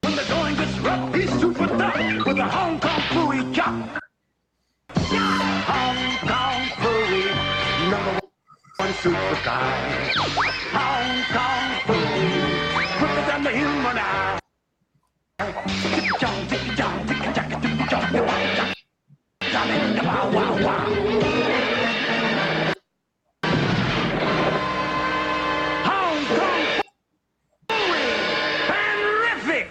When the going gets rough, he's super tough with a Hong Kong Phooey chop. Hong Kong Phooey, #1 super guy. Hong Kong Phooey, quicker than the human eye. Tick-a-jong, tick-a-jong, tick-a-jong, tick-a-jong, tick-a-jong. Wow, wow, wow. Hong Kong Phooey, terrific.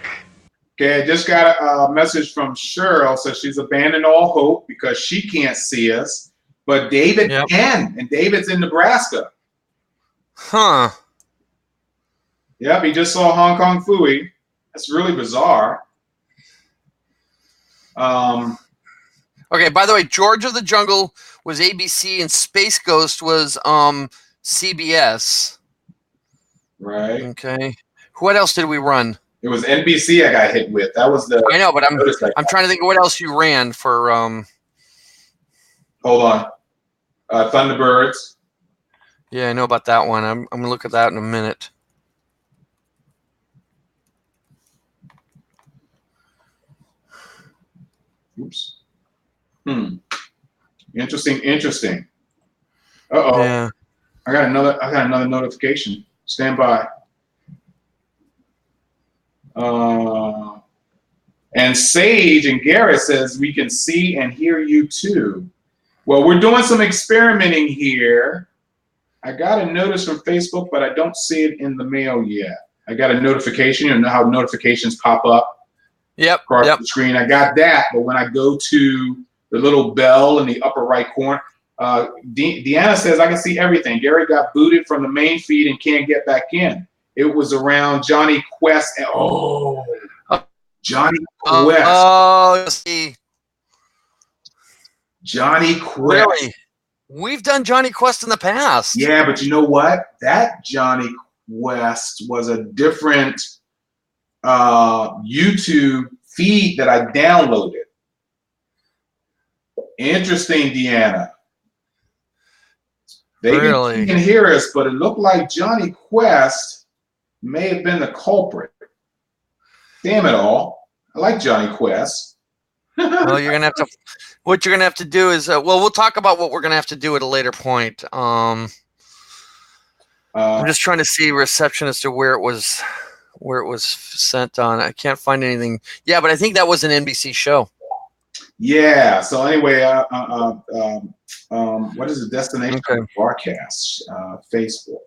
Okay, I just got a message from Cheryl. Says she's abandoned all hope because she can't see us, but David can, and David's in Nebraska. Huh. Yep, he just saw Hong Kong Phooey. That's really bizarre. Okay, by the way, George of the Jungle was ABC and Space Ghost was CBS. Right. Okay. What else did we run? It was NBC I got hit with. That was the. I know, but I'm trying to think of what else you ran for. Hold on. Thunderbirds. Yeah, I know about that one. I'm gonna look at that in a minute. Oops. Interesting. Uh-oh. Yeah. I got another notification. Stand by. And Sage and Garrett says we can see and hear you too. Well, we're doing some experimenting here. I got a notice from Facebook, but I don't see it in the mail yet. I got a notification. You know how notifications pop up across the screen. I got that, but when I go to the little bell in the upper right corner, Deanna says I can see everything. Gary got booted from the main feed and can't get back in. It was around Johnny Quest. Johnny Quest. Oh, see. Johnny Quest. Really? We've done Johnny Quest in the past. Yeah, but you know what? That Johnny Quest was a different YouTube feed that I downloaded. Interesting, Deanna. They really can hear us, but it looked like Johnny Quest may have been the culprit. Damn it all. I like Johnny Quest. Well, you're gonna have to. What you're gonna have to do is, well, we'll talk about what we're gonna have to do at a later point. I'm just trying to see reception as to where it was sent on. I can't find anything. Yeah, but I think that was an NBC show. Yeah. So anyway, what is the destination broadcast? Facebook.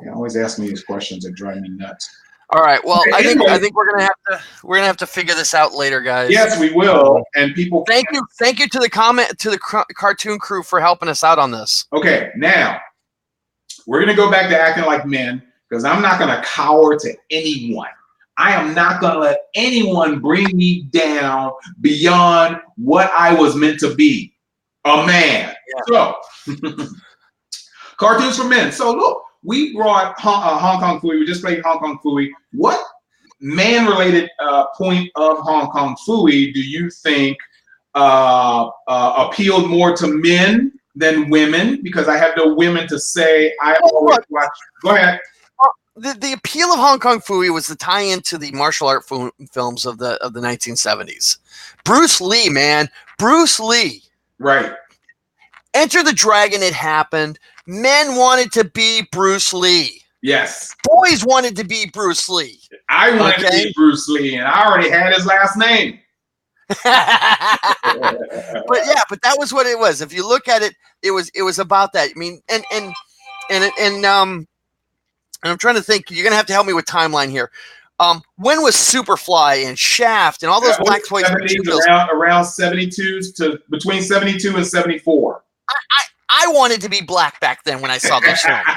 They always ask me these questions that drive me nuts. All right. Well, I think we're gonna have to figure this out later, guys. Yes, we will. And people. Thank you to the cartoon crew for helping us out on this. Okay, now we're gonna go back to acting like men because I'm not gonna cower to anyone. I am not gonna let anyone bring me down beyond what I was meant to be, a man. Yeah. So, cartoons for men. So look. We brought Hong Kong Phooey. We just played Hong Kong Phooey. What man-related point of Hong Kong Phooey do you think appealed more to men than women? Because I have no women to say. I always watch. Go ahead. The appeal of Hong Kong Phooey was the tie-in to the martial art films of the 1970s. Bruce Lee, man, Bruce Lee. Right. Enter the Dragon. It happened. Men wanted to be Bruce Lee. Yes. Boys wanted to be Bruce Lee. I wanted to be Bruce Lee, and I already had his last name. But that was what it was. If you look at it, it was about that. I mean, and I'm trying to think. You're gonna have to help me with timeline here. When was Superfly and Shaft and all those black toys? Around 72 to between 72 and 74. I wanted to be black back then when I saw those films.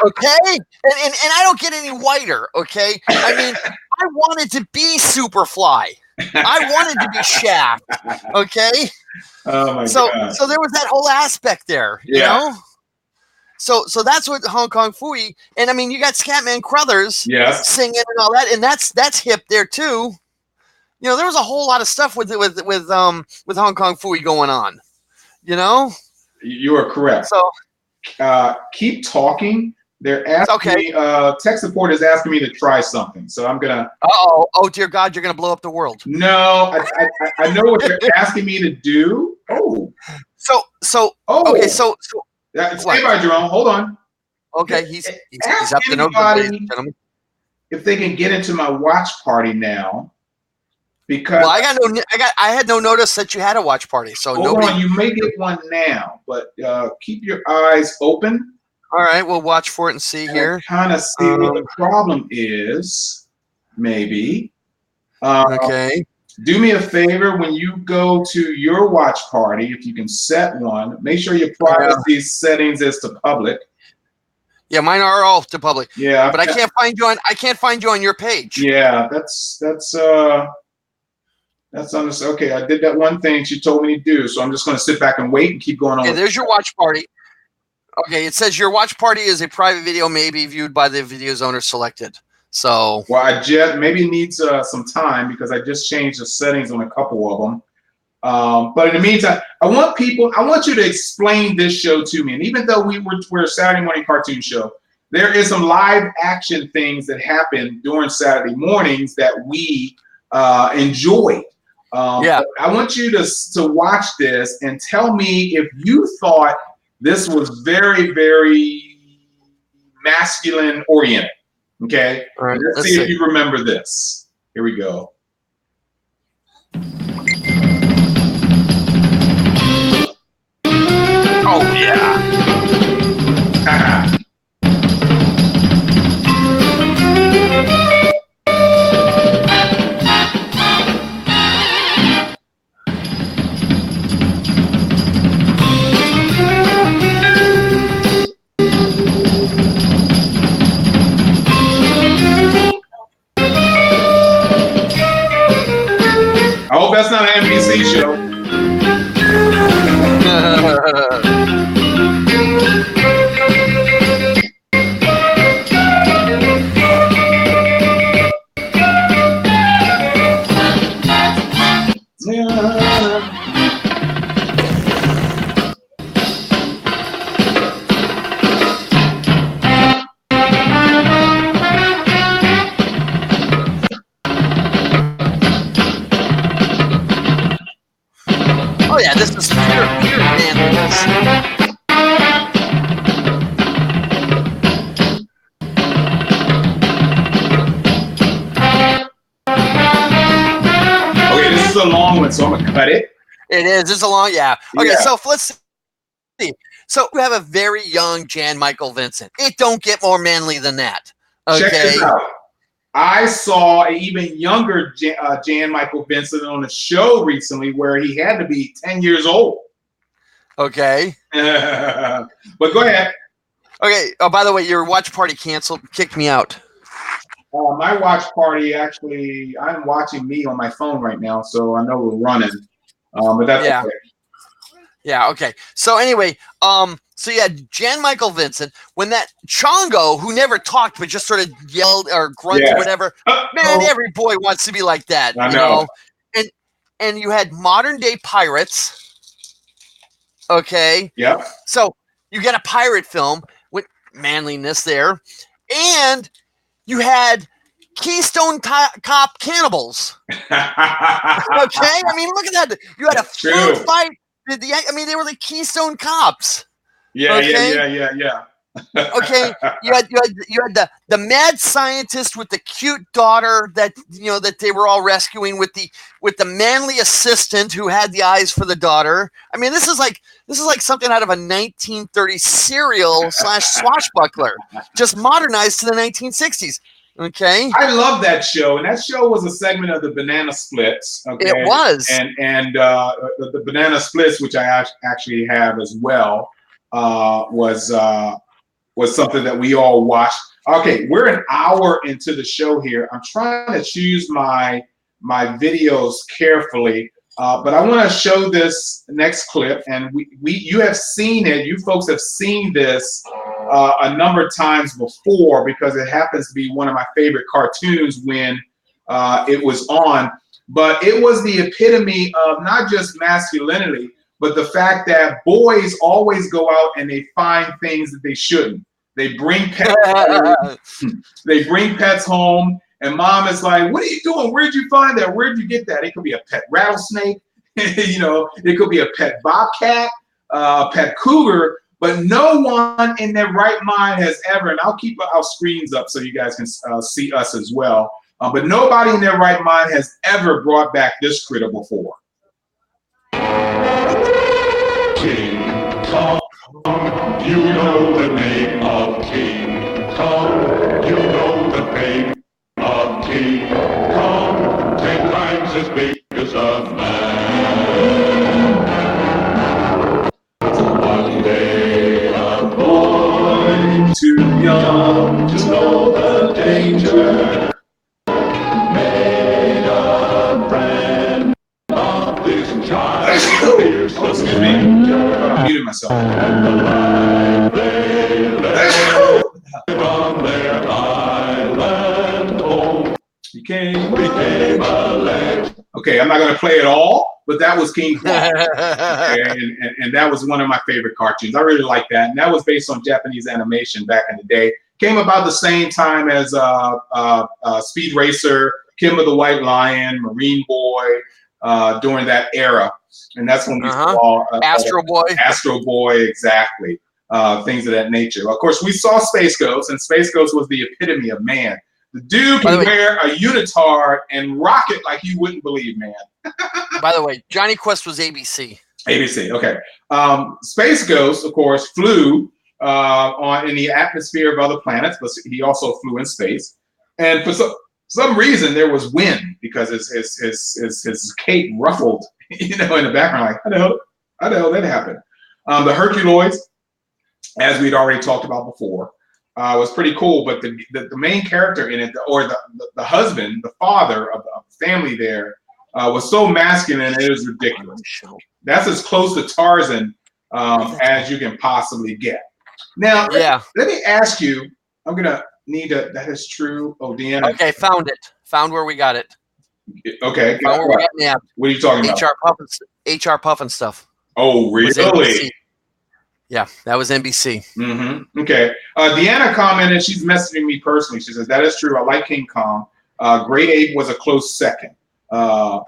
Okay? And I don't get any whiter, okay? I mean, I wanted to be Superfly. I wanted to be Shaft. Okay? Oh my God. So there was that whole aspect there, you know? So that's what Hong Kong Phooey, and I mean you got Scatman Crothers singing and all that, and that's hip there too. You know, there was a whole lot of stuff with Hong Kong Phooey going on. You know? You are correct. So keep talking. They're asking me, tech support is asking me to try something. So I'm gonna Oh dear God, you're gonna blow up the world. No, I know what they're asking me to do. So stay by, Jerome. Hold on. Okay, he's up to no good, ladies and gentlemen. If they can get into my watch party now. Because I had no notice that you had a watch party. So hold on, you may get one now, but keep your eyes open. All right, we'll watch for it and see here. Kind of see what the problem is, maybe. Okay. Do me a favor when you go to your watch party, if you can set one, make sure your privacy settings is to public. Yeah, mine are all to public. Yeah, but I can't find you on your page. Yeah, that's okay. I did that one thing she told me to do, so I'm just going to sit back and wait and keep going on. Okay, there's your watch party. Okay, it says your watch party is a private video, may be viewed by the video's owner selected. So, well, maybe it needs some time because I just changed the settings on a couple of them. But in the meantime, I want you to explain this show to me. And even though we're a Saturday morning cartoon show, there is some live action things that happen during Saturday mornings that we enjoyed. Yeah. I want you to watch this and tell me if you thought this was very, very masculine oriented. Okay. All right, let's see if you remember this. Here we go. Oh yeah. I hope that's not an NBC show. Oh yeah, this is pure manliness. Okay, this is a long one, so I'm gonna cut it. It is. It's a long, yeah. Okay, Yeah. so let's see. So we have a very young Jan Michael Vincent. It don't get more manly than that. Okay. Check this out. I saw an even younger Jan Michael Vincent on a show recently where he had to be 10 years old. Okay. But go ahead. Okay. Oh, by the way, your watch party kicked me out. My watch party, actually, I'm watching me on my phone right now, so I know we're running. But that's Yeah. okay. Yeah. Okay. So anyway, so yeah, Jan Michael Vincent, when that Chongo, who never talked but just sort of yelled or grunted, Yeah. whatever, man, every boy wants to be like that, I you know. And you had modern day pirates. Okay. Yep. So you get a pirate film with manliness there, and you had Keystone Cop cannibals. Okay, I mean, look at that. You had a food fight. I mean, they were the Keystone Cops. Yeah, okay? yeah. Okay, you had the mad scientist with the cute daughter that that they were all rescuing with the manly assistant who had the eyes for the daughter. I mean, this is like something out of a 1930s serial / swashbuckler, just modernized to the 1960s. Okay, I love that show, and that show was a segment of the Banana Splits. Okay? It was, and the Banana Splits, which I actually have as well, was something that we all watched. Okay, we're an hour into the show here. I'm trying to choose my videos carefully, but I want to show this next clip, and you have seen it. You folks have seen this a number of times before because it happens to be one of my favorite cartoons when it was on. But it was the epitome of not just masculinity, but the fact that boys always go out and they find things that they shouldn't. They bring pets home. They bring pets home, and mom is like, "What are you doing? Where'd you find that? Where'd you get that?" It could be a pet rattlesnake, it could be a pet bobcat, a pet cougar, but no one in their right mind has ever. And I'll keep our screens up so you guys can see us as well. But nobody in their right mind has ever brought back this critter before. King Kong, you know the name of King Kong. You know the name of King Kong. 10 times as big as a man. So one day a boy too young to know the danger made a friend of this child. Excuse me. I muted myself. And the life they lived on their island home became a legend. Okay, I'm not going to play it all, but that was King Kong. Okay, and that was one of my favorite cartoons. I really like that. And that was based on Japanese animation back in the day. Came about the same time as Speed Racer, Kimba the White Lion, Marine Boy, during that era, and that's when we saw Astro Boy. Astro Boy, exactly. Things of that nature. Of course, we saw Space Ghost, and Space Ghost was the epitome of man. The dude can wear a unitard and rock it like you wouldn't believe, man. By the way, Johnny Quest was ABC. ABC, okay. Space Ghost, of course, flew in the atmosphere of other planets, but he also flew in space. And for some reason, there was wind because his cape ruffled, in the background. Like, how the hell that happened? The Herculoids, as we'd already talked about before, was pretty cool. But the main character in it, or the husband, the father of the family there, was so masculine, it was ridiculous. That's as close to Tarzan as you can possibly get. Now, let me ask you, I'm going to need that is true. Oh, Deanna. Okay, found it. Found where we got it. Okay. Found where we got it. What are you talking about? HR Puffin stuff. Oh, really? Yeah, that was NBC. Mm-hmm. Okay. Deanna commented, she's messaging me personally. She says, that is true. I like King Kong. Great Ape was a close second. I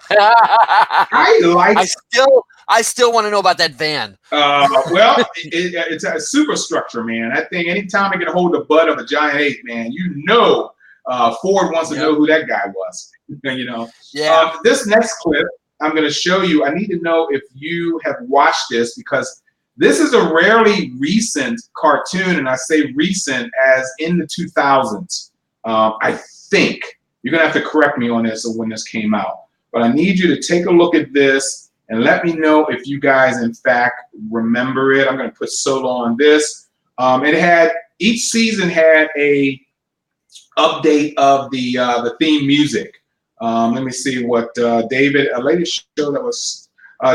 still want to know about that van. Well, it's a superstructure, man. That thing, anytime it can hold the butt of a giant ape, man, Ford wants to know who that guy was. Yeah. This next clip, I'm going to show you. I need to know if you have watched this, because this is a rarely recent cartoon, and I say recent as in the 2000s. I think. You're going to have to correct me on this or when this came out. But I need you to take a look at this and let me know if you guys, in fact, remember it. I'm going to put solo on this. Each season had a update of the theme music. Let me see what David, a later show that was,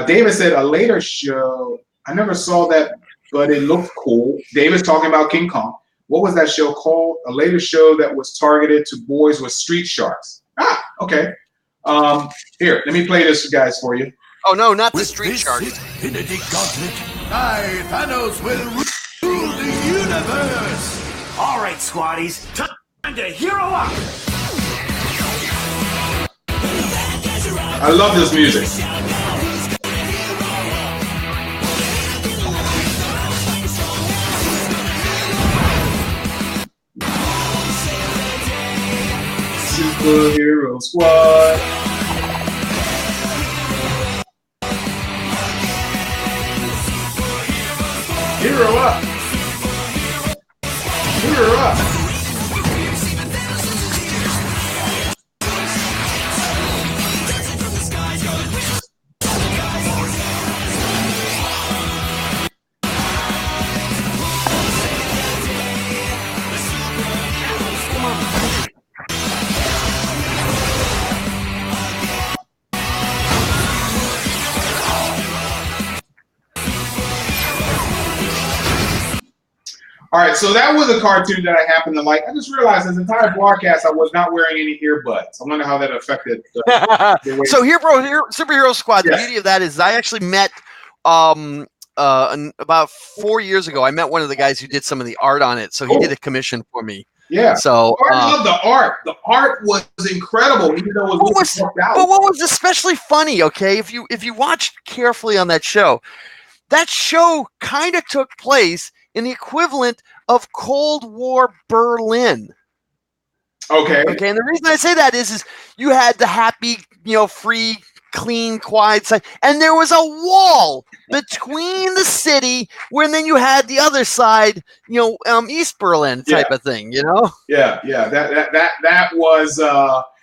David said a later show. I never saw that, but it looked cool. David's talking about King Kong. What was that show called? A later show that was targeted to boys with street sharks. Ah, okay. Here, let me play this, guys, for you. Oh no, not the street sharks. Infinity Gauntlet, I, Thanos, will rule the universe. All right, squaddies, time to hero up. I love this music. Superhero Squad. Hero up. Hero up. All right, so that was a cartoon that I happened to like. I just realized this entire broadcast I was not wearing any earbuds. I wonder how that affected the way. So Superhero Squad, the beauty of that is I actually met about 4 years ago. I met one of the guys who did some of the art on it. So he did a commission for me. Yeah. So I love the art. The art was incredible, even though it was out. But what was especially funny, okay, if you watched carefully on that show kind of took place in the equivalent of Cold War Berlin. Okay. Okay, and the reason I say that is you had the happy, free, clean, quiet side, and there was a wall between the city when then you had the other side, East Berlin type of thing, Yeah. That was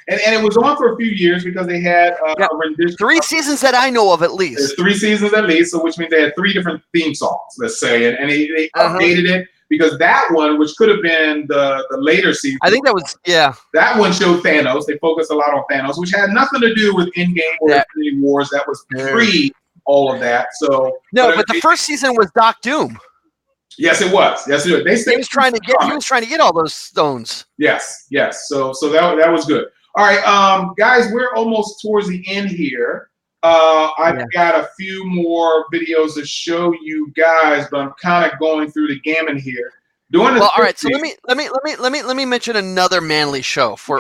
and it was on for a few years because they had a rendition. 3 seasons that I know of, at least. There's 3 seasons at least, so which means they had 3 different theme songs, let's say, and they updated it because that one, which could have been the later season, I think that was that one showed Thanos. They focused a lot on Thanos, which had nothing to do with Endgame or Infinity Wars. That was pre all of that. So but the first season was Doc Doom. Yes, it was. Yes, it was. He was trying to get all those stones. Yes. So that was good. All right, guys, we're almost towards the end here. I've got a few more videos to show you guys, but I'm kind of going through the gamut here. All right. So let me mention another manly show for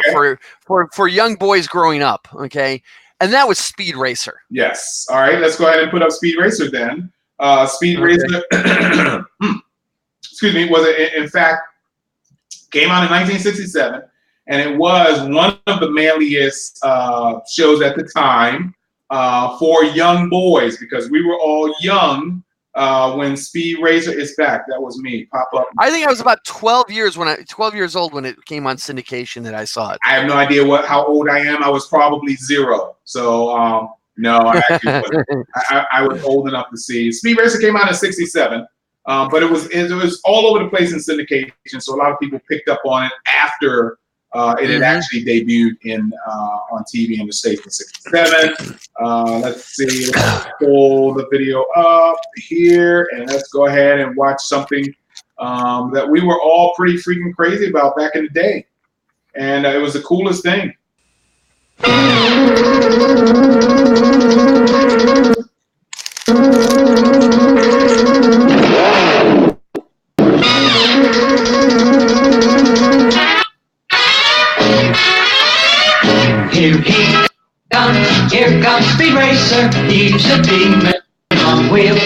young boys growing up. Okay, and that was Speed Racer. Yes. All right, let's go ahead and put up Speed Racer then. Speed Racer, excuse me, was in fact came out in 1967, and it was one of the manliest shows at the time for young boys, because we were all young when Speed Racer is back. That was me. Pop up. I think I was about 12 years old when it came on syndication that I saw it. I have no idea how old I am. I was probably 0. So no, I actually wasn't. I was old enough to see. Speed Racer came out in 67, but it was all over the place in syndication. So a lot of people picked up on it after it had actually debuted on TV in the States in 67. Let's see. Let's pull the video up here, and let's go ahead and watch something that we were all pretty freaking crazy about back in the day. And it was the coolest thing. Here comes Speed Racer. He's a demon on wheels.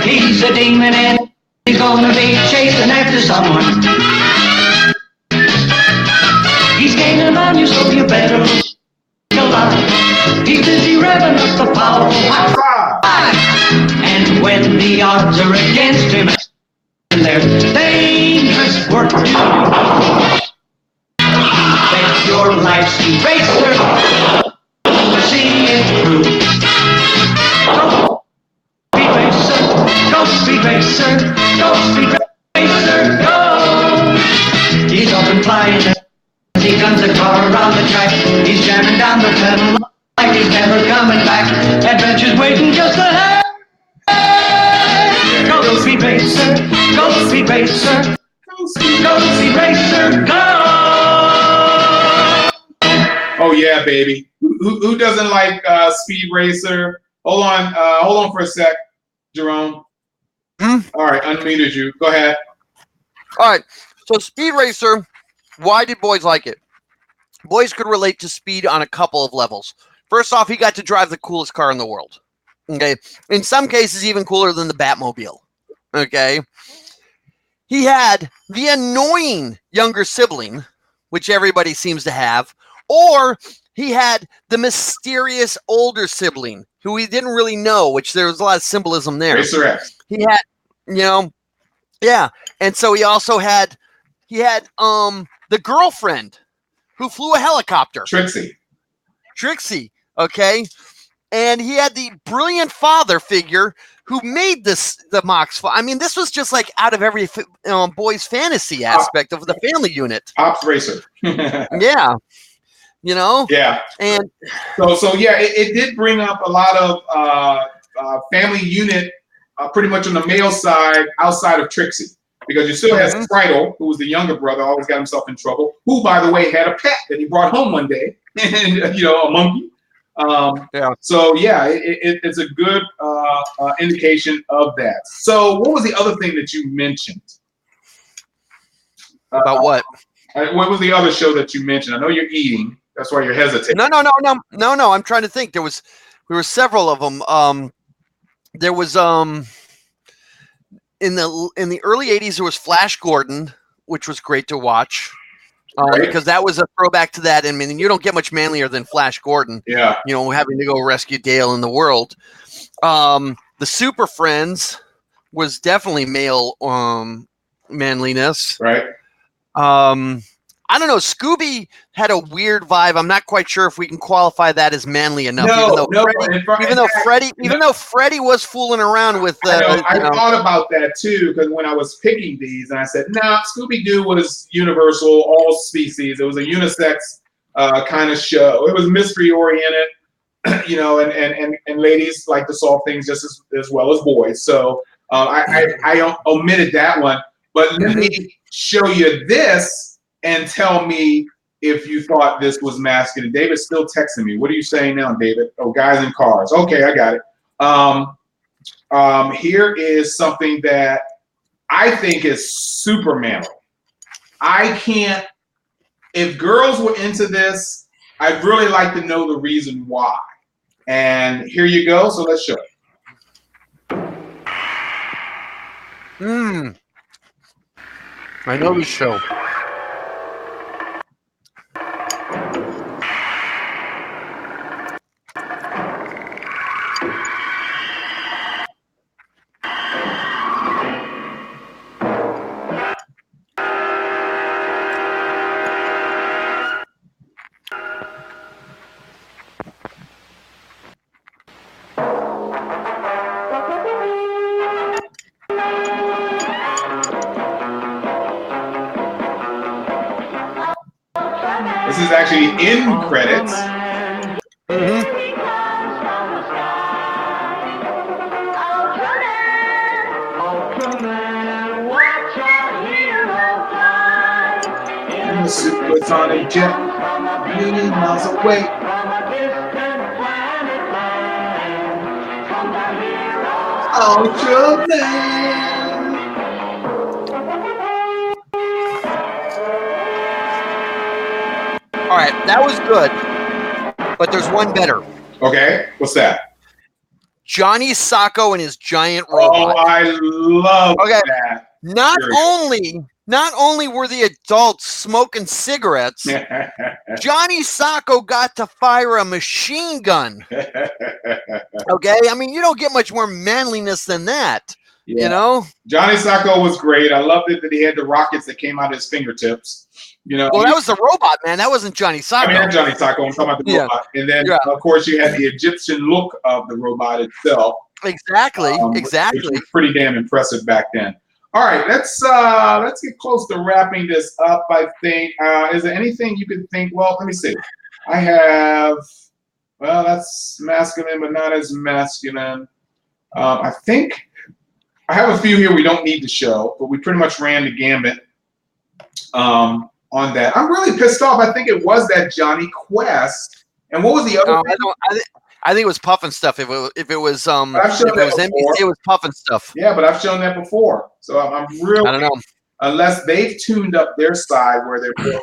He's a demon and he's gonna be chasing after someone. He's gaining on you, so you better look alive. He's busy revving up the power. And when the odds are against him, and there's dangerous work to do, bet your life, Speed Racer. See it through. Go Speed Racer, go Speed Racer, go! He's up and flying as he guns a car around the track. He's jamming down the pedal like he's never coming back. Adventure's waiting just ahead. Go Speed Racer, go Speed Racer, go Speed Racer, go! Oh yeah, baby. Who doesn't like Speed Racer? Hold on for a sec, Jerome. All right, unmuted you. Go ahead. All right, so Speed Racer, why did boys like it? Boys could relate to Speed on a couple of levels. First off, he got to drive the coolest car in the world. Okay, in some cases, even cooler than the Batmobile. Okay, he had the annoying younger sibling, which everybody seems to have, or he had the mysterious older sibling who we didn't really know, which there was a lot of symbolism there. Racer X. He had, yeah. And so he also had, the girlfriend who flew a helicopter. Trixie. Okay. And he had the brilliant father figure who made the Mox. I mean, this was just like out of every boy's fantasy aspect of the family unit. Ops Racer. Yeah. Yeah. And so yeah, it did bring up a lot of family unit pretty much on the male side outside of Trixie, because you still had Friedel, who was the younger brother, always got himself in trouble, who by the way had a pet that he brought home one day, and a monkey. So yeah, it's a good indication of that. So what was the other thing that you mentioned? About what? What was the other show that you mentioned? I know you're eating. That's why you're hesitating. No. I'm trying to think. There were several of them. There was in the early '80s there was Flash Gordon, which was great to watch. Because that was a throwback to that. I mean, you don't get much manlier than Flash Gordon. Yeah. Having to go rescue Dale in the world. The Super Friends was definitely male manliness. Right. I don't know. Scooby had a weird vibe. I'm not quite sure if we can qualify that as manly enough. Even though Freddy was fooling around with. I thought about that too, because when I was picking these, and I said, "Nah, Scooby-Doo was universal, all species. It was a unisex kind of show. It was mystery oriented, and ladies like to solve things just as well as boys. So I omitted that one. But let me show you this and tell me if you thought this was masculine." David's still texting me. What are you saying now, David? Oh, guys in cars. Okay, I got it. Here is something that I think is super manly. If girls were into this, I'd really like to know the reason why. And here you go. So let's show it. I know the show. This is actually in credits. And the supersonic jet, million miles away. Ultraman. All right, that was good, but there's one better. Okay, what's that? Johnny Sacco and his giant robot. Oh, I love that. Not only were the adults smoking cigarettes, Johnny Sacco got to fire a machine gun. Okay, I mean, you don't get much more manliness than that. Yeah. You know, Johnny Sacco was great. I loved it that he had the rockets that came out of his fingertips. You know, well, that was the robot, man. That wasn't Johnny Sacco. I mean, Johnny Sacco. I'm talking about the robot. And then, of course, you had the Egyptian look of the robot itself. Exactly. Which was pretty damn impressive back then. All right, let's get close to wrapping this up. I think. Is there anything you could think? Well, let me see. I have. Well, that's masculine, but not as masculine. I think I have a few here we don't need to show, but we pretty much ran the gambit on that. I'm really pissed off. I think it was that Johnny Quest. And what was the other thing? I think it was Puffin stuff. If it was NBC, it was Puffin stuff. Yeah, but I've shown that before. So I'm really, I don't know. Unless they've tuned up their side where they're I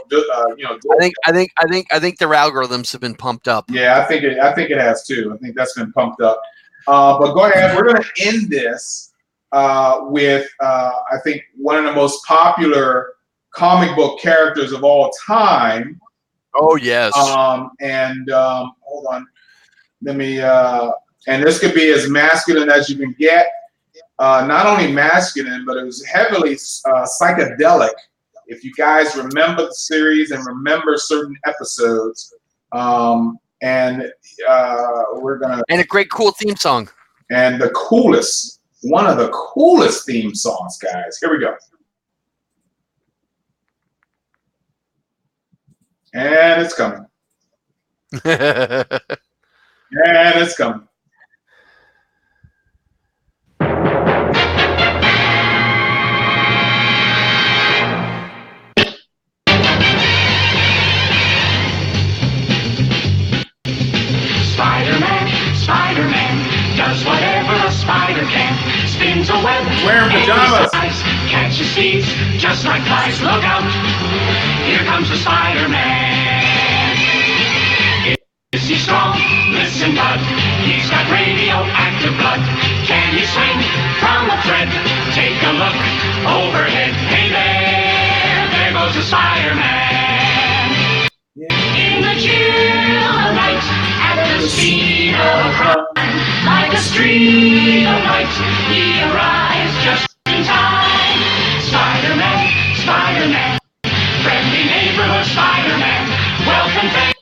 think their algorithms have been pumped up. Yeah, I think it has too. I think that's been pumped up. But go ahead. We're going to end this with I think one of the most popular comic book characters of all time. Oh yes. Hold on. Let me. And this could be as masculine as you can get. Not only masculine, but it was heavily psychedelic. If you guys remember the series and remember certain episodes, we're gonna and a great cool theme song. And the coolest, one of the coolest theme songs, guys. Here we go. And it's coming. And it's coming. Spider-Man does whatever a spider can. Spins a web. Wearing pajamas. Can't you see? Just like flies, look out. Here comes the Spider-Man. Is he strong? Listen, bud. He's got radioactive blood. Can he swing from a thread? Take a look overhead. Hey there goes the Spider-Man. In the chill of night, at the speed of crime, like a streak of light, he arrives just in time. Spider-Man, Spider-Man, friendly neighborhood Spider-Man, welcome back.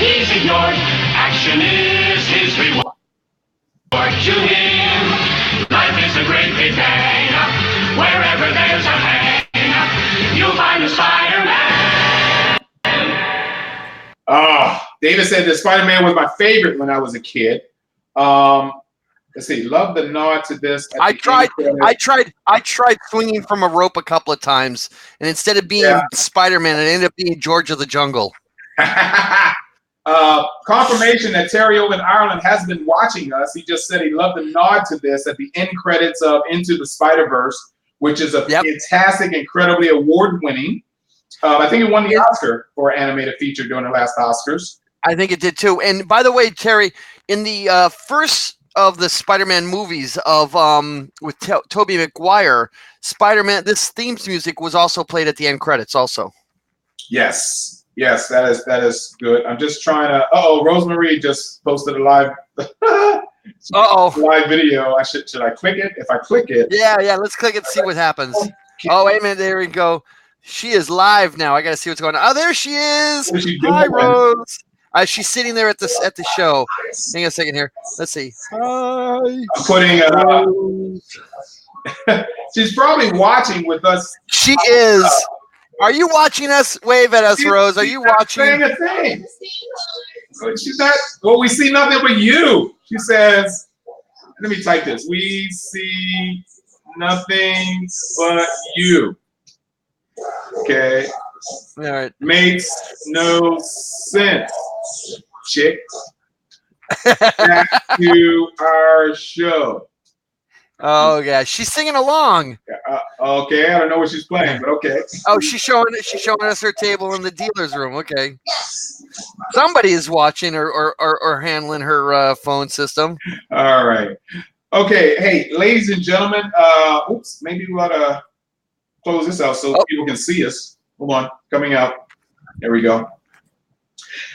He's ignored, action is his reward to him. Life is a great big hang up, wherever there's a hang up, you'll find a Spider-Man. David said that Spider-Man was my favorite when I was a kid. Let's see, love the nod to this. I tried swinging from a rope a couple of times, and instead of being Spider-Man, it ended up being George of the Jungle. Confirmation that Terrio in Ireland has been watching us. He just said he loved the nod to this at the end credits of Into the Spider-Verse, which is a fantastic, incredibly award-winning I think it won the Oscar for animated feature during the last Oscars. I think it did too. And by the way, Terry, in the first of the Spider-Man movies of with Tobey Maguire, Spider-Man, this theme's music was also played at the end credits also. Yes, that is good. I'm just trying to. Rosemary just posted a live. Live video. Should I click it? If I click it. Yeah. Let's click it and see what happens. Oh, wait a minute. There we go. She is live now. I got to see what's going on. Oh, there she is. Hi, Rose. She's sitting there at the show. Hang on a second here. Let's see. Hi. I'm putting. She's probably watching with us. She is. Are you watching us? Wave at us, Rose. Are you watching? Saying a thing. She's not. Well, we see nothing but you. She says. Let me type this. We see nothing but you. Okay. All right. Makes no sense, chick. Back to our show. Oh yeah, she's singing along. Okay, I don't know what she's playing, but okay. Oh, she's showing us her table in the dealer's room. Okay. Somebody is watching or handling her phone system. All right. Okay. Hey, ladies and gentlemen. Oops. Maybe we ought to close this out so people can see us. Hold on. Coming out. There we go.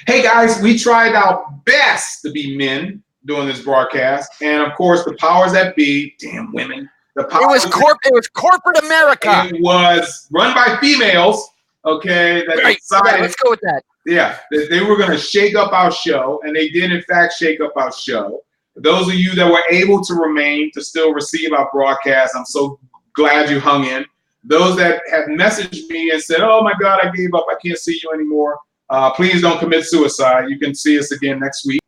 Hey guys, we tried our best to be men doing this broadcast, and of course, the powers that be, damn women. It was corporate America. It was run by females. Okay. That decided, let's go with that. Yeah, they were going to shake up our show, and they did, in fact, shake up our show. For those of you that were able to remain to still receive our broadcast, I'm so glad you hung in. Those that have messaged me and said, oh, my God, I gave up. I can't see you anymore. Please don't commit suicide. You can see us again next week.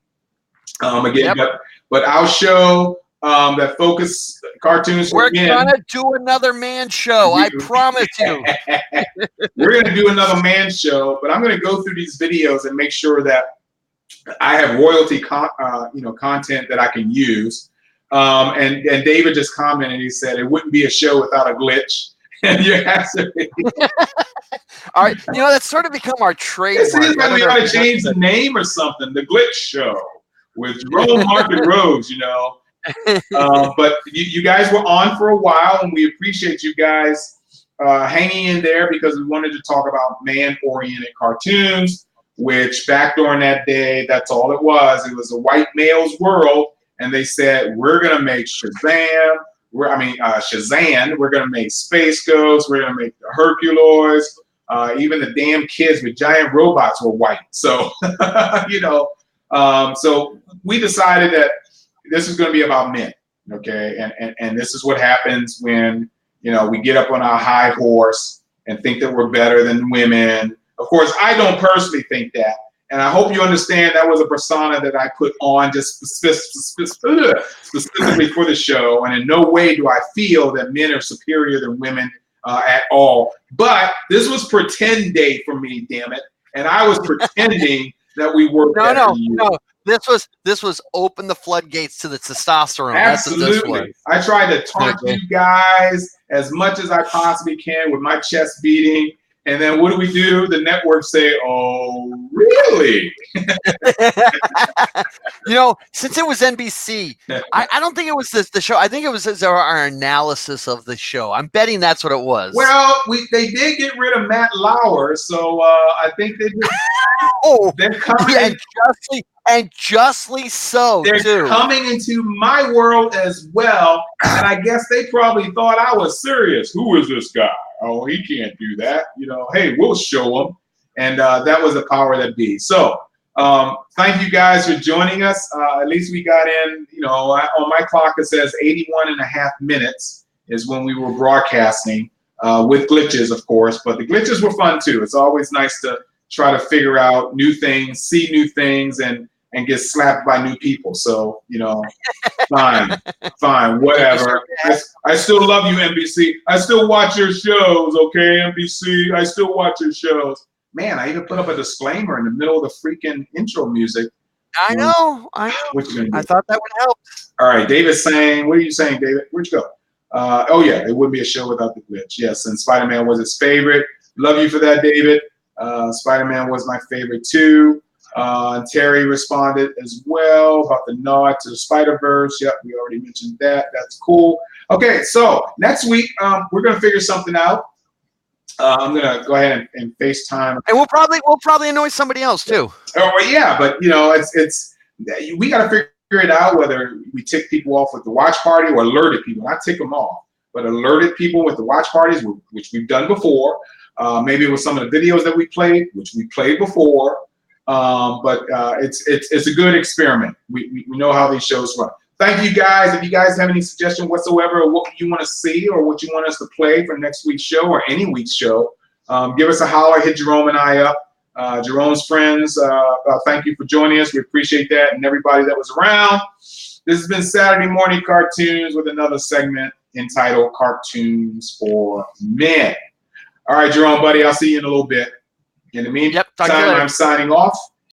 But our show that focus cartoons. We're going to do another man show. I promise you. We're going to do another man show, but I'm going to go through these videos and make sure that I have royalty content that I can use. And David just commented, he said, it wouldn't be a show without a glitch. And you're absolutely. All right. That's sort of become our trademark. It seems like we ought to change the name or something. The Glitch Show with Jerome, Mark, and Rose, But you guys were on for a while, and we appreciate you guys hanging in there because we wanted to talk about man-oriented cartoons, which back during that day, that's all it was. It was a white male's world, and they said, we're going to make Shazam. Shazam. We're going to make Space Ghost. We're going to make the Herculoids. Even the damn kids with giant robots were white. So, so we decided that this is going to be about men, okay? And this is what happens when, we get up on our high horse and think that we're better than women. Of course, I don't personally think that. And I hope you understand that was a persona that I put on just specifically for the show. And in no way do I feel that men are superior than women at all. But this was pretend day for me, damn it. And I was pretending that we were better than you. No. This was open the floodgates to the testosterone. Absolutely. That's what this was. I tried to taunt you guys as much as I possibly can with my chest beating. And then what do? The network say, oh, really? Since it was NBC, I don't think it was the show. I think it was our analysis of the show. I'm betting that's what it was. Well, they did get rid of Matt Lauer, so I think they just they're coming and justly so. They're coming into my world as well, and I guess they probably thought I was serious. Who is this guy? Oh, he can't do that. Hey, we'll show him. And that was the power that be. So thank you guys for joining us. At least we got in, on my clock, it says 81 and a half minutes is when we were broadcasting with glitches, of course. But the glitches were fun, too. It's always nice to try to figure out new things, see new things, and get slapped by new people. So, fine, whatever. I still love you, NBC. I still watch your shows, okay, NBC? I still watch your shows. Man, I even put up a disclaimer in the middle of the freaking intro music. I know. What you gonna do? I thought that would help. All right, David's saying, what are you saying, David? Where'd you go? It wouldn't be a show without the glitch. Yes, and Spider-Man was his favorite. Love you for that, David. Spider-Man was my favorite too. Terry responded as well about the nod to the Spider-Verse. Yep, we already mentioned that. That's cool. Okay, so next week we're gonna figure something out. I'm gonna go ahead and FaceTime, and we'll probably annoy somebody else too. Oh yeah, but you know, it's we gotta figure it out whether we tick people off with the watch party or alerted people. Not tick them off, but alerted people with the watch parties, which we've done before. Maybe it was some of the videos that we played, which we played before. But it's a good experiment. We know how these shows run. Thank you guys. If you guys have any suggestion whatsoever, or what you want to see, or what you want us to play for next week's show or any week's show, give us a holler. Hit Jerome and I up. Jerome's friends, thank you for joining us. We appreciate that, and everybody that was around. This has been Saturday Morning Cartoons with another segment entitled Cartoons for Men. All right, Jerome, buddy, I'll see you in a little bit. In the meantime, I'm signing off.